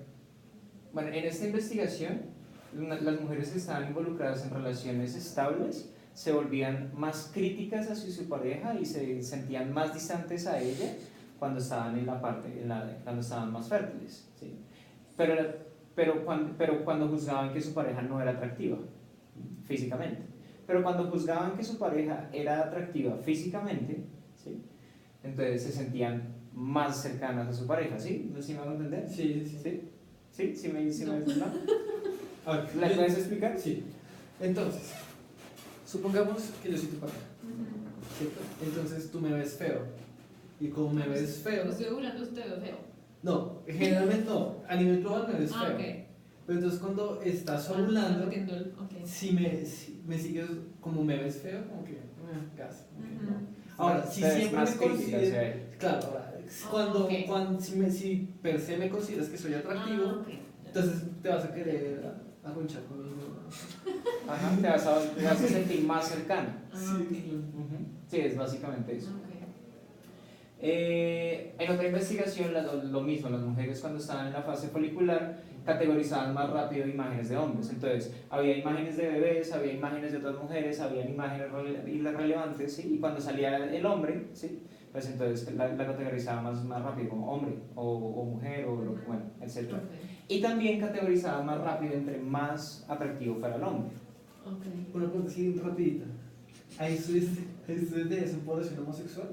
Speaker 1: bueno, en esta investigación, las mujeres que estaban involucradas en relaciones estables se volvían más críticas hacia su pareja y se sentían más distantes a ella cuando estaban cuando estaban más fértiles, ¿sí? Pero cuando juzgaban que su pareja no era atractiva físicamente, pero cuando juzgaban que su pareja era atractiva físicamente, ¿sí? Entonces se sentían más cercanas a su pareja, ¿sí? ¿Sí me van a entender? ¿Sí me ¿no?
Speaker 3: A ver,
Speaker 1: ¿La puedes explicar?
Speaker 3: Sí. Entonces, supongamos que yo soy tu pareja, ¿cierto? Entonces tú me ves feo. Y como me ves feo.
Speaker 2: No estoy burlando, usted ve feo.
Speaker 3: No, generalmente no. A nivel global me ves feo.
Speaker 2: Okay.
Speaker 3: Pero entonces cuando estás ovulando,
Speaker 2: okay.
Speaker 3: si me sigues como me ves feo, como que gas. No. Ahora, si siempre me consideras. Claro, ahora, si per se me consideras que soy atractivo, entonces te vas a querer arrunchar conmigo.
Speaker 1: Ajá, te vas a sentir más cercano.
Speaker 3: Sí.
Speaker 1: Sí, es básicamente eso. En otra investigación, lo mismo, las mujeres cuando estaban en la fase folicular categorizaban más rápido imágenes de hombres. Entonces, había imágenes de bebés, había imágenes de otras mujeres, había imágenes relevantes, ¿sí? Y cuando salía el hombre, ¿sí? Pues entonces la categorizaba más rápido como hombre o mujer o lo que, bueno, etc. Y también categorizaba más rápido entre más atractivo fuera el hombre.
Speaker 3: Una pregunta así rapidita. ¿Hay estudios de eso en población homosexual?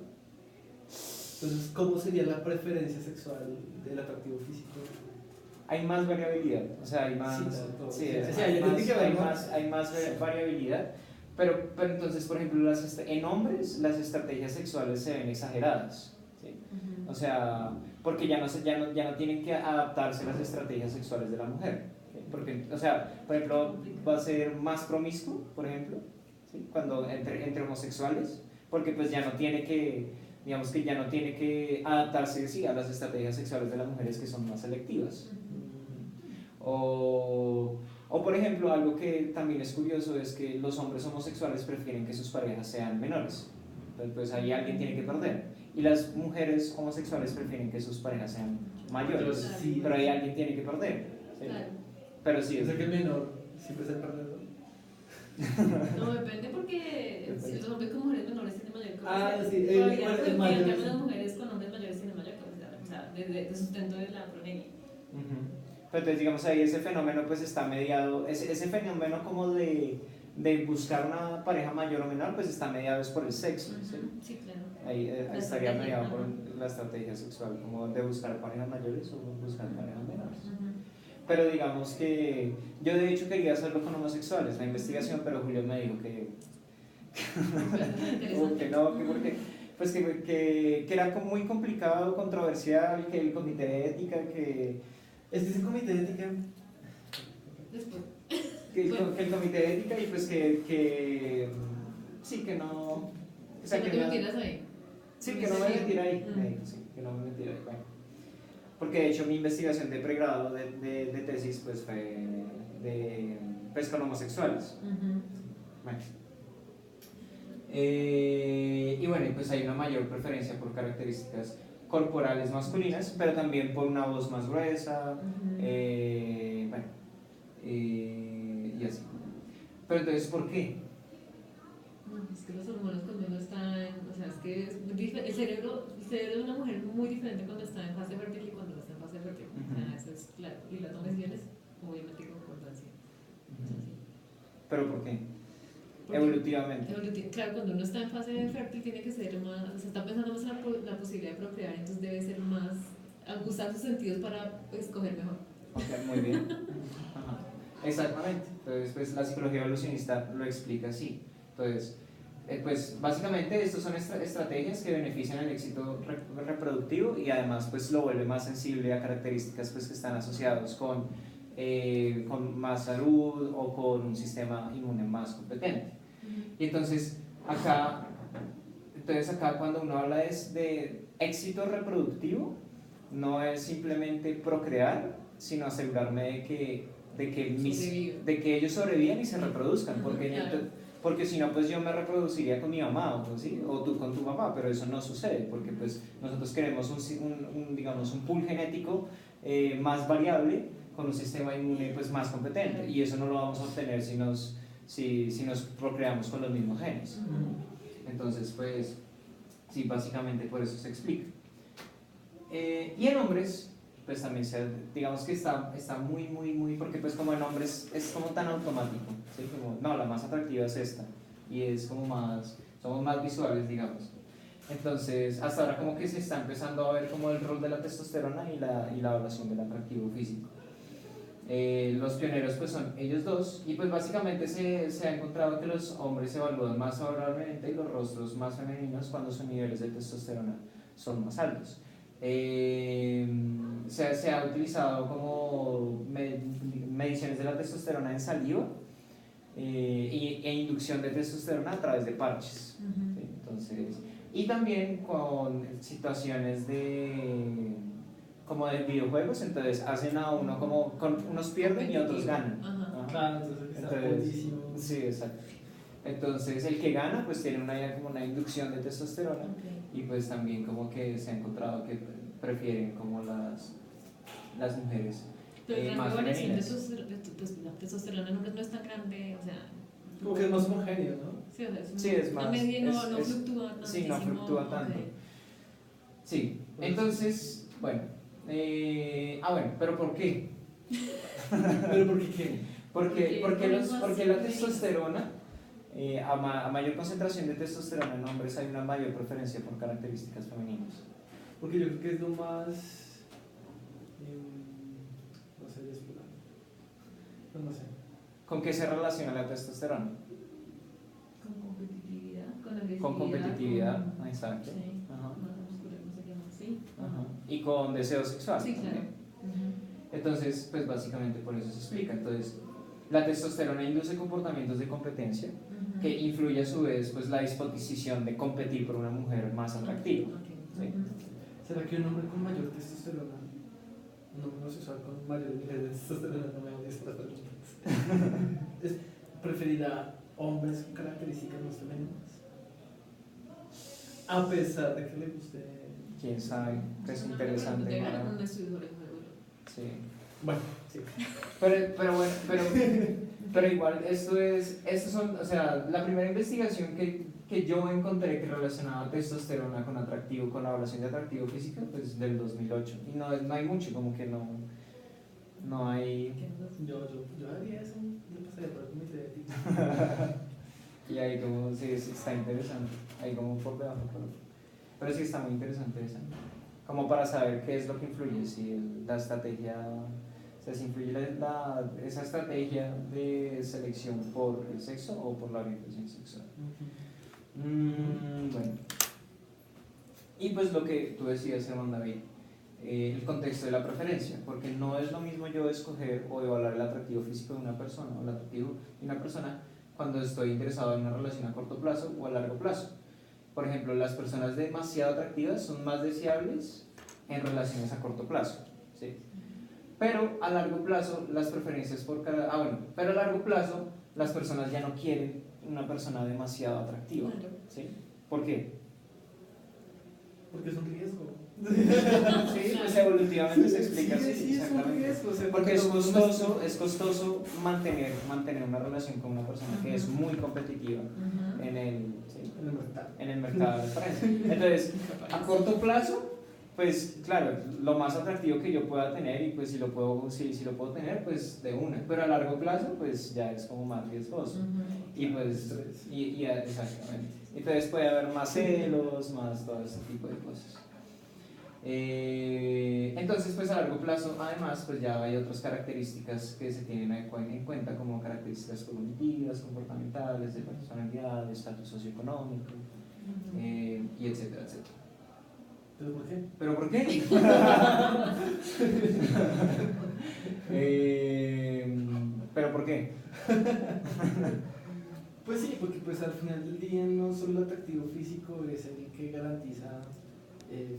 Speaker 3: Entonces, ¿cómo sería la preferencia sexual del atractivo físico?
Speaker 1: Hay más variabilidad, o sea, hay más, hay más variabilidad, pero entonces, por ejemplo, en hombres las estrategias sexuales se ven exageradas, ¿sí? O sea, porque ya no tienen que adaptarse a las estrategias sexuales de la mujer, ¿sí? Porque, o sea, por ejemplo, va a ser más promiscuo, por ejemplo, ¿sí? Cuando entre homosexuales, porque pues ya no tiene que, digamos que ya no tiene que adaptarse, sí, a las estrategias sexuales de las mujeres que son más selectivas. O por ejemplo, algo que también es curioso es que los hombres homosexuales prefieren que sus parejas sean menores. Entonces, pues ahí alguien tiene que perder. Y las mujeres homosexuales prefieren que sus parejas sean mayores.
Speaker 3: Sí.
Speaker 1: Pero ahí alguien tiene que perder. ¿Sí?
Speaker 2: Claro.
Speaker 1: Pero sí,
Speaker 3: O sea que el menor siempre es el perdedor.
Speaker 2: No, depende porque si los hombres con mujeres menores tienen mayor
Speaker 3: Ah, sí,
Speaker 2: probabilidad
Speaker 3: el
Speaker 2: de
Speaker 3: mayor.
Speaker 2: en cambio las mujeres con hombres mayores tienen mayor capacidad, o sea, de sustento de la progenie.
Speaker 1: Pero entonces, digamos, ahí ese fenómeno pues está mediado, ese fenómeno como de buscar una pareja mayor o menor, pues está mediado es por el sexo, ¿sí?
Speaker 2: Sí, claro.
Speaker 1: Ahí
Speaker 2: La
Speaker 1: estaría
Speaker 2: estrategia,
Speaker 1: mediado por
Speaker 2: ajá.
Speaker 1: la estrategia sexual, como de buscar parejas mayores o buscar parejas menores.
Speaker 2: Ujú.
Speaker 1: Pero digamos que yo de hecho quería hacerlo con homosexuales, la investigación, pero Julio me dijo como que no, que porque pues que era como muy complicado, controversial, que el comité de ética, que
Speaker 3: Es que ese comité de ética.
Speaker 2: Después.
Speaker 1: que el comité de ética y pues que sí, que no, o sea,
Speaker 2: No
Speaker 1: que
Speaker 2: te
Speaker 1: no,
Speaker 2: metieras ahí.
Speaker 1: sí, que no me metiera ahí,
Speaker 2: Mm.
Speaker 1: me dijo, sí, que no me metiera ahí, bueno. Porque de hecho mi investigación de pregrado de tesis pues fue pues con homosexuales.
Speaker 2: Ujú.
Speaker 1: Bueno. Y bueno, pues hay una mayor preferencia por características corporales masculinas, pero también por una voz más gruesa,
Speaker 2: Ujú.
Speaker 1: bueno, y así. Pero entonces, ¿por qué?
Speaker 2: No, es que los hormonas cuando uno está en, o sea, es que es muy el cerebro de una mujer es muy diferente cuando está en fase fértil y cuando no está en fase fértil. O sea, eso es claro. Y las decisiones, obviamente, con concordancia. Es así.
Speaker 1: ¿Pero por qué?
Speaker 2: Porque
Speaker 1: Evolutivamente.
Speaker 2: Claro, cuando uno está en fase fértil tiene que ser más, se está pensando más en la posibilidad de procrear, entonces debe ser más, usar sus sentidos para escoger mejor.
Speaker 1: Ok, muy bien. Ajá. Exactamente. Entonces, pues la psicología evolucionista lo explica así. Entonces, pues básicamente estas son estrategias que benefician el éxito reproductivo y además pues lo vuelve más sensible a características pues que están asociados con más salud o con un sistema inmune más competente. Y entonces acá cuando uno habla de éxito reproductivo, no es simplemente procrear, sino asegurarme de que ellos sobrevivan y se reproduzcan, porque,
Speaker 2: Claro.
Speaker 1: porque si no, pues yo me reproduciría con mi mamá, ¿sí? O tú con tu mamá, pero eso no sucede, porque pues nosotros queremos digamos, un pool genético más variable, con un sistema inmune pues, más competente, y eso no lo vamos a obtener si nos procreamos con los mismos genes. Entonces, pues, sí, básicamente por eso se explica. Y en hombres, pues también digamos que está muy, porque pues como en hombres es como tan automático, ¿sí? Como, no, la más atractiva es esta, y es como somos más visuales, digamos. Entonces, hasta ahora como que se está empezando a ver como el rol de la testosterona y la evaluación del atractivo físico. Los pioneros pues son ellos dos y pues básicamente se ha encontrado que los hombres se evalúan más favorablemente y los rostros más femeninos cuando sus niveles de testosterona son más altos. Se ha utilizado como mediciones de la testosterona en saliva e inducción de testosterona a través de parches.
Speaker 2: Ujú.
Speaker 1: ¿Sí? Entonces, y también con situaciones como de videojuegos, entonces hacen a uno como unos pierden y otros ganan.
Speaker 2: Ajá.
Speaker 1: Ajá.
Speaker 3: Claro, entonces está buenísimo.
Speaker 1: Sí, exacto. Entonces el que gana pues tiene como una inducción de testosterona
Speaker 2: Ok.
Speaker 1: y pues también como que se ha encontrado que prefieren como las mujeres
Speaker 2: Pero la
Speaker 1: más
Speaker 2: variación de
Speaker 1: femeninas.
Speaker 2: la testosterona en hombres no es tan grande, o sea.
Speaker 3: Como que es más homogéneo, ¿no?
Speaker 2: Sí, o sea,
Speaker 1: Sí, es más.
Speaker 2: La media no fluctúa tanto.
Speaker 1: Sí, no fluctúa tanto.
Speaker 2: Ok.
Speaker 1: Sí, entonces, bueno. Bueno, pero ¿por qué?
Speaker 3: ¿Pero por qué?
Speaker 1: Porque la testosterona, a mayor concentración de testosterona en hombres hay una mayor preferencia por características femeninas.
Speaker 3: Porque yo creo que es lo más. No sé, no sé.
Speaker 1: ¿Con qué se relaciona la testosterona?
Speaker 2: Con competitividad, con agresividad.
Speaker 1: Con competitividad, exacto.
Speaker 2: Sí,
Speaker 1: Ajá.
Speaker 2: más muscular, no sé qué más, sí.
Speaker 1: Ajá. Y con deseo sexual.
Speaker 2: Sí, claro.
Speaker 1: también. Entonces, pues básicamente por eso se explica. Entonces, la testosterona induce comportamientos de competencia que influye a su vez pues, la disposición de competir por una mujer más atractiva. ¿Sí?
Speaker 3: ¿Será que un hombre con mayor testosterona un homosexual con mayores niveles de testosterona, no me odies por las preguntas. ¿Preferirá hombres con características más femeninas? A pesar de que le guste.
Speaker 1: Quién sabe, es interesante.
Speaker 2: Un estudio sobre el juego.
Speaker 1: Sí.
Speaker 3: Bueno, sí.
Speaker 1: Pero bueno, pero igual, estos son, o sea, la primera investigación que yo encontré que relacionaba testosterona con atractivo, con la evaluación de atractivo físico, pues del 2008. Y no hay mucho, como que no hay.
Speaker 3: Yo haría eso, yo pasaría por el comité de ética.
Speaker 1: Y ahí como, sí, está interesante, ahí como por debajo, pero sí está muy interesante esa, como para saber qué es lo que influye, si la estrategia, o sea, si influye esa estrategia de selección por el sexo o por la orientación sexual. Bueno, y pues lo que tú decías, Herman David, el contexto de la preferencia, porque no es lo mismo yo escoger o evaluar el atractivo físico de una persona o el atractivo de una persona cuando estoy interesado en una relación a corto plazo o a largo plazo. Por ejemplo, las personas demasiado atractivas son más deseables en relaciones a corto plazo, ¿sí? Pero a largo plazo las preferencias por pero a largo plazo las personas ya no quieren una persona demasiado atractiva, ¿sí? ¿Por qué?
Speaker 3: Porque es un riesgo.
Speaker 1: Sí, pues evolutivamente se explica así,
Speaker 3: sí,
Speaker 1: exactamente.
Speaker 3: Es un riesgo,
Speaker 1: porque es costoso mantener una relación con una persona que es muy competitiva en el mercado de referencia. Entonces, a corto plazo, pues claro, lo más atractivo que yo pueda tener, y pues si lo puedo tener, pues de una. Pero a largo plazo, pues ya es como más riesgoso. Y pues, exactamente. Entonces puede haber más celos, más todo ese tipo de cosas. Entonces, pues a largo plazo, además, pues ya hay otras características que se tienen en cuenta, como características cognitivas, comportamentales, de personalidad, de estatus socioeconómico, y etcétera, etcétera.
Speaker 3: ¿Pero por qué?
Speaker 1: ¿Pero por qué? ¿Pero por qué?
Speaker 3: Pues sí, porque pues al final del día no solo el atractivo físico es el que garantiza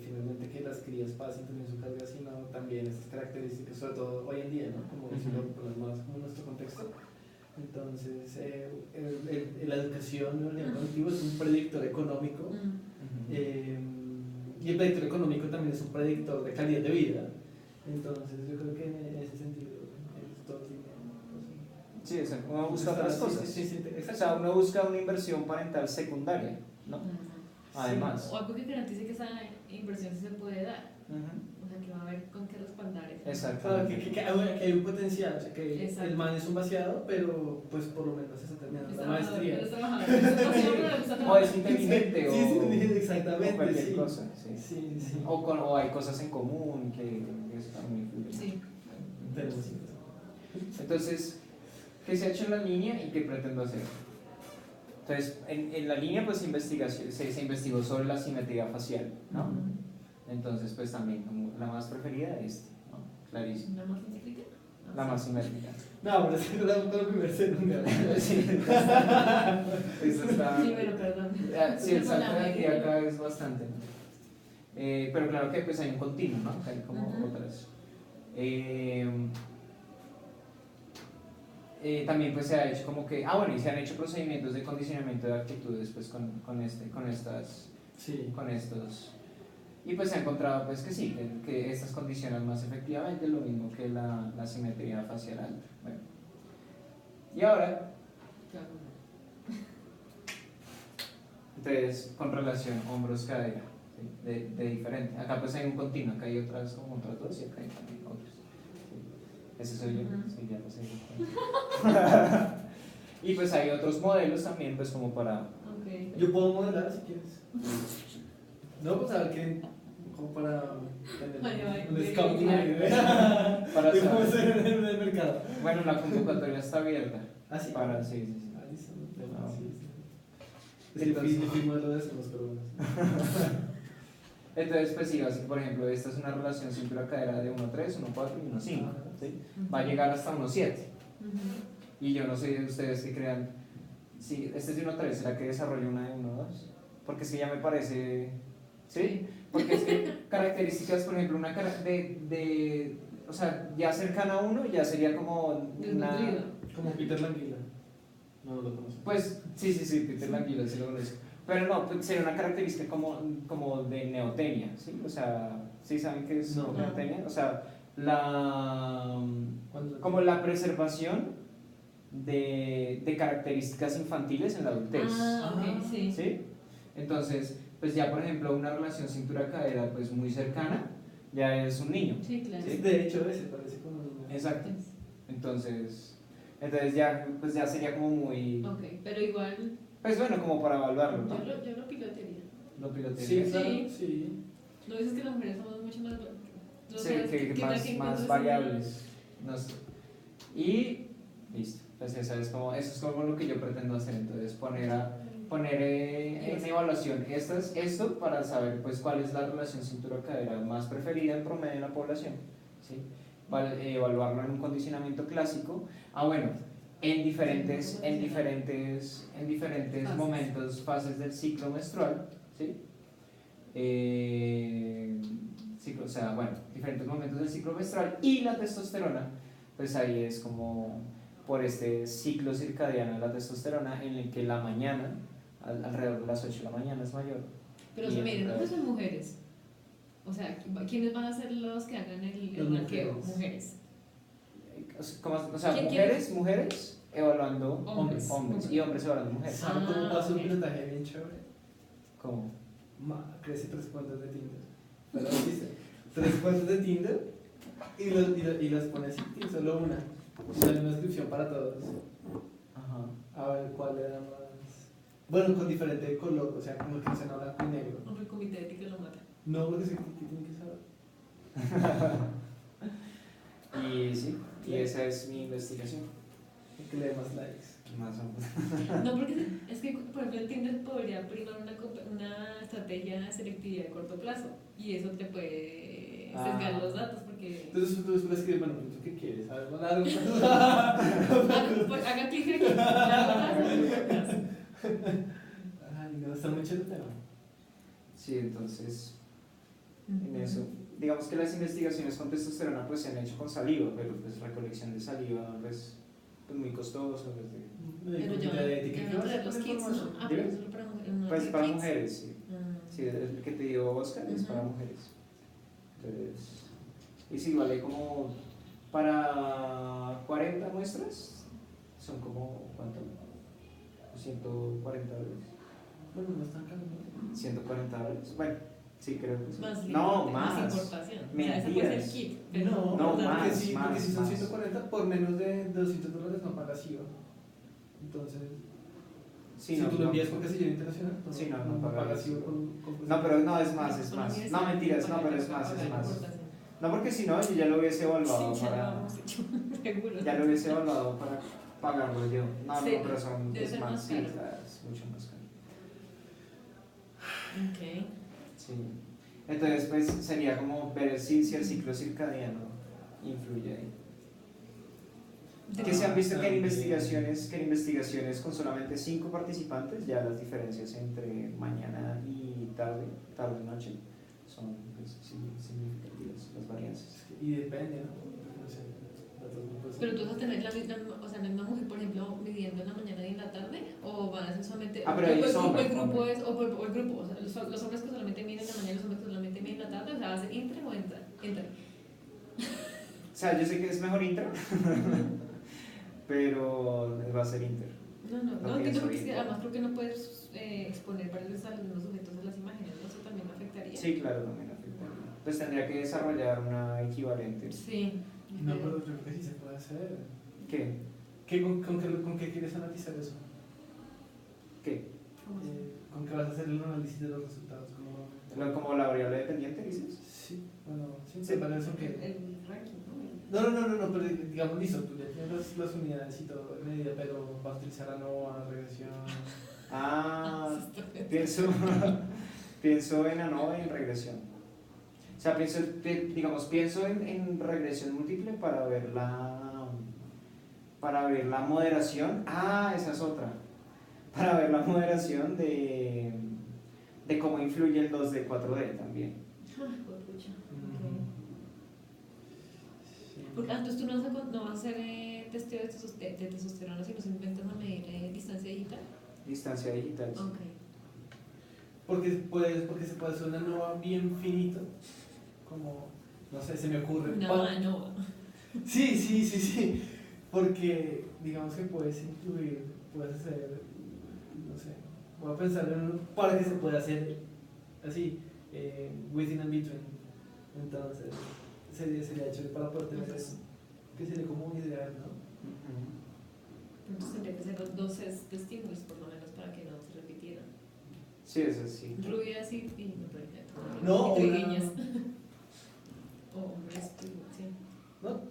Speaker 3: finalmente que las crías pasen también su carga, sino también estas características, sobre todo hoy en día, ¿no? Como si lo ponemos más como en nuestro contexto. Entonces, la educación, el nivel cognitivo es un predictor económico, y el predictor económico también es un predictor de calidad de vida. Entonces, yo creo que en ese sentido es todo bien.
Speaker 1: Sí, uno busca otras cosas.
Speaker 3: Sí,
Speaker 1: o sea, uno busca una inversión parental secundaria, ¿no? Además.
Speaker 2: O algo que garantice que esa inversión sí se puede dar. O sea, que va a haber con qué respaldar eso.
Speaker 1: Exacto.
Speaker 3: Claro, que hay un potencial, o sea, que el man es un vaciado, pero pues por lo menos está terminando la maestría.
Speaker 1: O es inteligente,
Speaker 3: sí, exactamente.
Speaker 1: O cualquier cosa,
Speaker 3: sí.
Speaker 1: O hay cosas en común que están muy fluidas.
Speaker 2: Sí.
Speaker 1: Entonces, ¿qué se ha hecho en la línea y qué pretendo hacer? Entonces, en la línea pues se investigó sobre la simetría facial, ¿no? Entonces, pues también como la más preferida es, ¿no? Clarísimo.
Speaker 2: ¿La más simétrica?
Speaker 1: La más simétrica.
Speaker 3: No, pero es que la primer segunda.
Speaker 1: Sí. Eso está.
Speaker 2: Sí, pero perdón.
Speaker 1: Sí, el salto de aquí a acá es bastante, ¿no? Pero claro que pues hay un continuo, ¿no? Hay como otras. También pues se ha hecho como que, y se han hecho procedimientos de condicionamiento de actitudes pues con estos, y pues se ha encontrado pues que sí, que estas condicionan más efectivamente lo mismo que la simetría facial alta. Bueno. Y ahora, entonces con relación hombros-cadera, ¿sí? de diferente, acá pues hay un continuo, acá hay otras dos y acá hay también otros. Ese soy yo, sí, ya lo sé. Y pues hay otros modelos también, pues como para...
Speaker 2: Okay.
Speaker 3: Yo puedo modelar si quieres. No, pues a ver qué... Como para... un scouting
Speaker 1: para
Speaker 3: cómo hacer en el mercado.
Speaker 1: Bueno, la convocatoria está abierta.
Speaker 3: ¿Ah, sí?
Speaker 1: Para, sí.
Speaker 3: Ah, listo. Sí. El modelo de esos, pero bueno.
Speaker 1: Entonces, pues sí, así por ejemplo, esta es una relación cintura-cadera de 1,3, 1,4 y 1,5, ¿sí? Va a llegar hasta 1,7. Y yo no sé de ustedes que crean, sí, este es de 1,3, ¿será que desarrolla una de 1,2? Porque es que ya me parece, ¿sí? Porque es que características, por ejemplo, o sea, ya cercana a uno, ya sería como una...
Speaker 2: Desnutrido.
Speaker 3: Como Peter Languila. No lo conozco.
Speaker 1: Pues, sí, Peter Languila, sí lo conozco. Pero no, pues, sería una característica como de neotenia, ¿sí? O sea, ¿sí saben qué es
Speaker 3: No.
Speaker 1: neotenia? O sea,
Speaker 3: ¿Cuándo?
Speaker 1: como la preservación de características infantiles en la adultez.
Speaker 2: Ah, ok, sí.
Speaker 1: ¿Sí? Entonces, pues ya por ejemplo una relación cintura-cadera pues muy cercana, ya es un niño.
Speaker 2: Sí, claro.
Speaker 1: ¿Sí?
Speaker 3: De hecho, ese parece como un niño.
Speaker 1: Exacto. Entonces ya, pues ya sería como muy,
Speaker 2: Ok, pero igual
Speaker 1: pues bueno, como para evaluarlo, ¿no?
Speaker 2: yo lo pilotearía.
Speaker 1: Lo
Speaker 3: Sí,
Speaker 1: pilotearía.
Speaker 3: claro,
Speaker 2: Sí.
Speaker 3: sí.
Speaker 2: ¿No dices que las mujeres somos mucho más...
Speaker 1: Sí, que más variables. No sé. Y listo. Pues eso es como lo que yo pretendo hacer. Entonces poner en evaluación esto para saber pues cuál es la relación cintura-cadera más preferida en promedio en la población. ¿Sí? Evaluarlo en un condicionamiento clásico. Bueno, en diferentes
Speaker 2: Fases.
Speaker 1: momentos, fases del ciclo menstrual. ¿Sí? O sea, bueno, diferentes momentos del ciclo menstrual y la testosterona, pues ahí es como por este ciclo circadiano de la testosterona en el que la mañana, alrededor de las 8 de la mañana es mayor.
Speaker 2: Pero
Speaker 1: Y
Speaker 2: se miden
Speaker 1: alrededor-
Speaker 2: hombres o mujeres. O sea, ¿quiénes van a ser los que hagan el
Speaker 3: Las
Speaker 2: marqueo?
Speaker 3: mujeres.
Speaker 2: Mujeres.
Speaker 1: O sea,
Speaker 2: ¿Quién
Speaker 1: mujeres evaluando
Speaker 2: Hombres.
Speaker 1: y hombres evaluando mujeres.
Speaker 3: ¿Saben cómo pasa un
Speaker 2: ok.
Speaker 3: pilotaje bien chévere?
Speaker 1: ¿Cómo?
Speaker 3: Crece 3 cuentas de Tinder. Pero dice, 3 cuentas de Tinder y las pone así, y solo una. Y hay una descripción para todos.
Speaker 1: Ajá.
Speaker 3: A ver cuál era más. Bueno, con diferente color, o sea, como que sea blanco y negro.
Speaker 2: Un comité de ética lo mata.
Speaker 3: No, porque sí que tienen que saber.
Speaker 1: Y sí, y esa es mi investigación.
Speaker 3: El que le dé más likes.
Speaker 1: Más o menos.
Speaker 2: No, porque es que, por ejemplo, en Tinder podría primar una estrategia de selectividad a corto plazo y eso te puede sesgar los datos porque...
Speaker 3: Entonces tú después escribes, bueno, ¿tú qué quieres? ¿Algo largo?
Speaker 2: Haga clic aquí, largo plazo.
Speaker 3: Ay, no, está muy chévere el tema.
Speaker 1: Sí, entonces, en eso. Digamos que las investigaciones con testosterona pues se han hecho con saliva, pero pues recolección de saliva pues muy costoso.
Speaker 2: Pero yo no traer los kits, ¿no? Ah, pero
Speaker 1: ¿Dime?
Speaker 2: solo para mujeres. ¿No
Speaker 1: Pues
Speaker 2: tiene
Speaker 1: para
Speaker 2: kits?
Speaker 1: mujeres, sí. Sí, el que te dio Oscar es para mujeres. Entonces, y sí, vale como para 40 muestras, son como, ¿cuánto? $140.
Speaker 3: Bueno, no es tan caro, ¿no?
Speaker 1: $140. Bueno, sí, creo que sí.
Speaker 2: Más
Speaker 1: No,
Speaker 2: más
Speaker 1: más.
Speaker 2: importación. O sea, ese puede ser kit, pero
Speaker 1: No,
Speaker 2: ¿verdad?
Speaker 1: más.
Speaker 3: Porque si son 140, por menos de $200 no pagas IVA. Entonces,
Speaker 1: Sí,
Speaker 3: si
Speaker 1: no,
Speaker 3: tú lo
Speaker 1: no.
Speaker 3: envías por casillero internacional, pues
Speaker 1: Sí, no
Speaker 3: pagas
Speaker 1: pagas
Speaker 3: IVA
Speaker 1: IVA.
Speaker 3: con
Speaker 1: No, pero no, es más, es
Speaker 2: Con la
Speaker 1: más.
Speaker 2: universidad,
Speaker 1: No, mentiras, no,
Speaker 2: para
Speaker 1: pero es
Speaker 2: que
Speaker 1: más,
Speaker 2: pague
Speaker 1: es
Speaker 2: la
Speaker 1: más.
Speaker 2: importación.
Speaker 1: No, porque si no, yo ya lo hubiese evaluado
Speaker 2: Sí, ya lo
Speaker 1: para.
Speaker 2: hemos hecho, seguro.
Speaker 1: Ya lo hubiese evaluado para pagarlo yo. No,
Speaker 2: Sí,
Speaker 1: no, pero son,
Speaker 2: debe
Speaker 1: es
Speaker 2: ser
Speaker 1: más,
Speaker 2: más
Speaker 1: sí,
Speaker 2: caro.
Speaker 1: es mucho más caro.
Speaker 2: Ok.
Speaker 1: Sí. Entonces, pues sería como ver si el ciclo circadiano influye ahí. Que se han visto que en investigaciones con solamente 5 participantes, ya las diferencias entre mañana y tarde-noche, son pues, significativas las varianzas.
Speaker 3: Y depende, ¿no? No sé, los grupos
Speaker 2: Pero tú vas a tener la misma, o sea, la misma mujer, por ejemplo, midiendo en la mañana y en la tarde, o van a ser solamente.
Speaker 1: Pero ahí es hombre,
Speaker 2: el grupo
Speaker 1: hombre.
Speaker 2: es, o el grupo, o sea, los hombres que solamente miden en la mañana y los hombres que solamente miden en la tarde, o sea, va a ser intra o entra.
Speaker 1: O sea, yo sé que es mejor inter, pero va a ser inter.
Speaker 2: No
Speaker 1: No
Speaker 2: entiendo
Speaker 1: pienso
Speaker 2: porque es que
Speaker 1: inter.
Speaker 2: además creo que no puedes exponer varias veces a los mismos sujetos a las imágenes, ¿no? Eso también afectaría.
Speaker 1: Sí, claro, también afecta. Pues tendría que desarrollar una equivalente.
Speaker 2: Sí.
Speaker 3: No, pero yo creo que sí se puede hacer.
Speaker 1: ¿Qué?
Speaker 3: ¿Con qué quieres analizar eso?
Speaker 1: ¿Qué?
Speaker 2: ¿Cómo así?
Speaker 3: ¿Con qué vas a hacer el análisis de los resultados?
Speaker 1: ¿Como la variable dependiente, dices?
Speaker 3: Sí, bueno, sí,
Speaker 1: Sí.
Speaker 3: para eso que...
Speaker 2: El ranking, ¿no?
Speaker 3: No, pero digamos, listo, tú ya tienes las unidades y todo en medida, pero vas a utilizar ANOVA, regresión...
Speaker 1: Pienso en ANOVA y en regresión. O sea, pienso en regresión múltiple para ver la moderación. Esa es otra. Para ver la moderación de cómo influye el 2D, 4D también.
Speaker 2: Ah, juepucha. Ok. Porque entonces tú no vas a hacer testeo de testosterona, sino simplemente vas a medir distancia digital.
Speaker 1: Distancia digital. Sí.
Speaker 2: Ok.
Speaker 3: Porque se puede hacer una nova bien finito, como, no sé, se me ocurre.
Speaker 2: No.
Speaker 3: Sí, porque digamos que puedes hacer, no sé, voy a pensar en uno para que se pueda hacer así, within and between. Entonces, sería chévere para poder tener eso, que sería como ideal, ¿no?
Speaker 2: Entonces tendría que ser los dos sets de estímulos, por lo menos, para que no se repitieran.
Speaker 1: Sí, eso sí.
Speaker 2: Rubias y
Speaker 3: No,
Speaker 2: trigueñas. O hombres, sí.
Speaker 3: ¿No?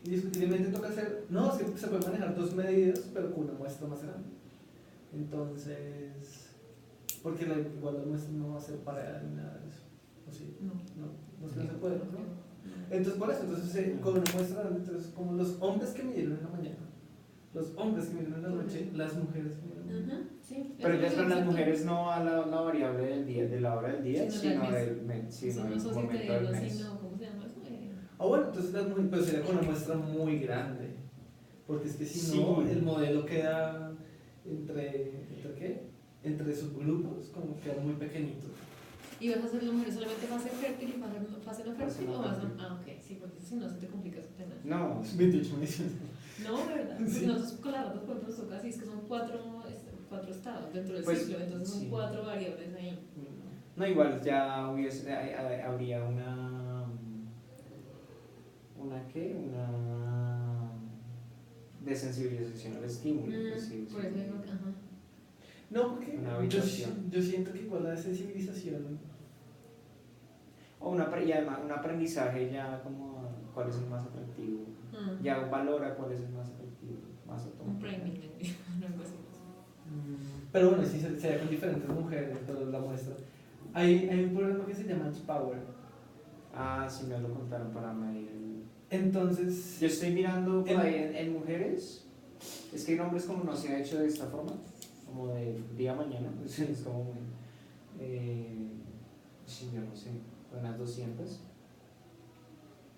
Speaker 3: Indiscutiblemente toca hacer, no, es que se puede manejar dos medidas, pero con una muestra más grande. Entonces, porque igual la muestra no va a ser pareada ni nada de eso. ¿O sí? No es que no se puede, ¿no? Entonces, por eso, con una muestra grande, entonces, como los hombres que midieron en la mañana, los hombres que midieron en la noche, las mujeres que midieron en la noche.
Speaker 2: Sí,
Speaker 1: Pero ya son las mujeres no a la variable del día, de la hora del día, sino del mes, sino del momento del mes.
Speaker 2: ¿Cómo se llama eso?
Speaker 3: Bueno, entonces las mujeres, pero sería con una muestra muy grande, porque es que si no,
Speaker 1: Sí.
Speaker 3: el modelo queda ¿entre qué? Entre subgrupos, como queda muy pequeñito.
Speaker 2: ¿Y vas a hacer la mujer solamente fase fértil y fase no fértil?
Speaker 1: no
Speaker 2: ¿O vas
Speaker 1: fértil.
Speaker 2: ok, sí, porque si no se te complica eso tenaz.
Speaker 1: No,
Speaker 3: 28 mediciones.
Speaker 2: No, ¿verdad?
Speaker 3: Sí.
Speaker 2: Porque nosotros con la rata, por ejemplo, nos toca así, es que son cuatro estados dentro del
Speaker 1: Pues,
Speaker 2: ciclo, entonces son
Speaker 1: sí.
Speaker 2: 4 variables ahí.
Speaker 1: no, igual ya habría una desensibilización al estímulo. Pues, sí,
Speaker 2: Por eso digo que, ajá.
Speaker 3: No, porque
Speaker 1: Una
Speaker 3: yo
Speaker 1: habituación.
Speaker 3: siento que igual la sensibilización,
Speaker 1: O y además un aprendizaje ya como cuál es el más atractivo. Ya valora cuál es el más atractivo, más
Speaker 2: Un
Speaker 1: automático.
Speaker 2: framing, algo así.
Speaker 3: pero bueno, sí se da con diferentes mujeres, pero la muestra. Hay un programa que se llama Power.
Speaker 1: Ah, sí me lo contaron para medir el...
Speaker 3: Entonces,
Speaker 1: Yo estoy mirando por ahí en mujeres, es que en hombres como no se ha hecho de esta forma, como de día a mañana, pues es como muy... sí, yo no sé, unas 200.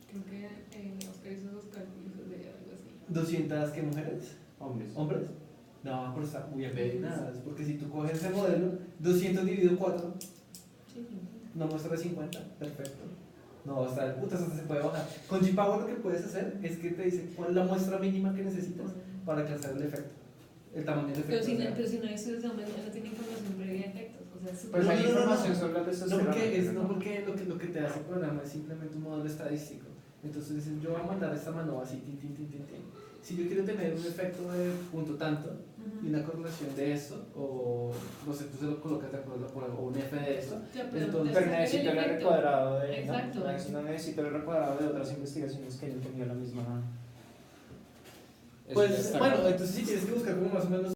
Speaker 2: Creo que Oscar hizo los cálculos de algo así.
Speaker 3: 200, ¿qué mujeres?
Speaker 1: Hombres.
Speaker 3: ¿Hombres? No, pero está muy apenadas, porque si tú coges ese modelo, 200 dividido 4,
Speaker 2: Sí,
Speaker 3: no muestra 50, perfecto. No, hasta el putas, hasta se puede bajar. Con G-Power lo que puedes hacer es que te dice cuál es la muestra mínima que necesitas para alcanzar el efecto. El tamaño del efecto.
Speaker 2: pero si no hay estudios de hombres, no tiene información previa de efectos. O sea, es
Speaker 1: Pues hay
Speaker 3: No,
Speaker 1: información sobre la
Speaker 3: No,
Speaker 1: testosterona.
Speaker 3: porque lo que te hace el programa es simplemente un modelo estadístico. Entonces dices, yo voy a mandar esta mano así, tin. Si yo quiero tener un efecto de punto tanto y una correlación de esto, o no sé, tú se lo colocas de acuerdo o un F de esto, entonces,
Speaker 1: Pero necesito el R cuadrado de...
Speaker 2: Exacto.
Speaker 1: No necesito el R cuadrado de otras investigaciones que hayan tenido la misma...
Speaker 3: pues bueno, entonces sí tienes que buscar como más o menos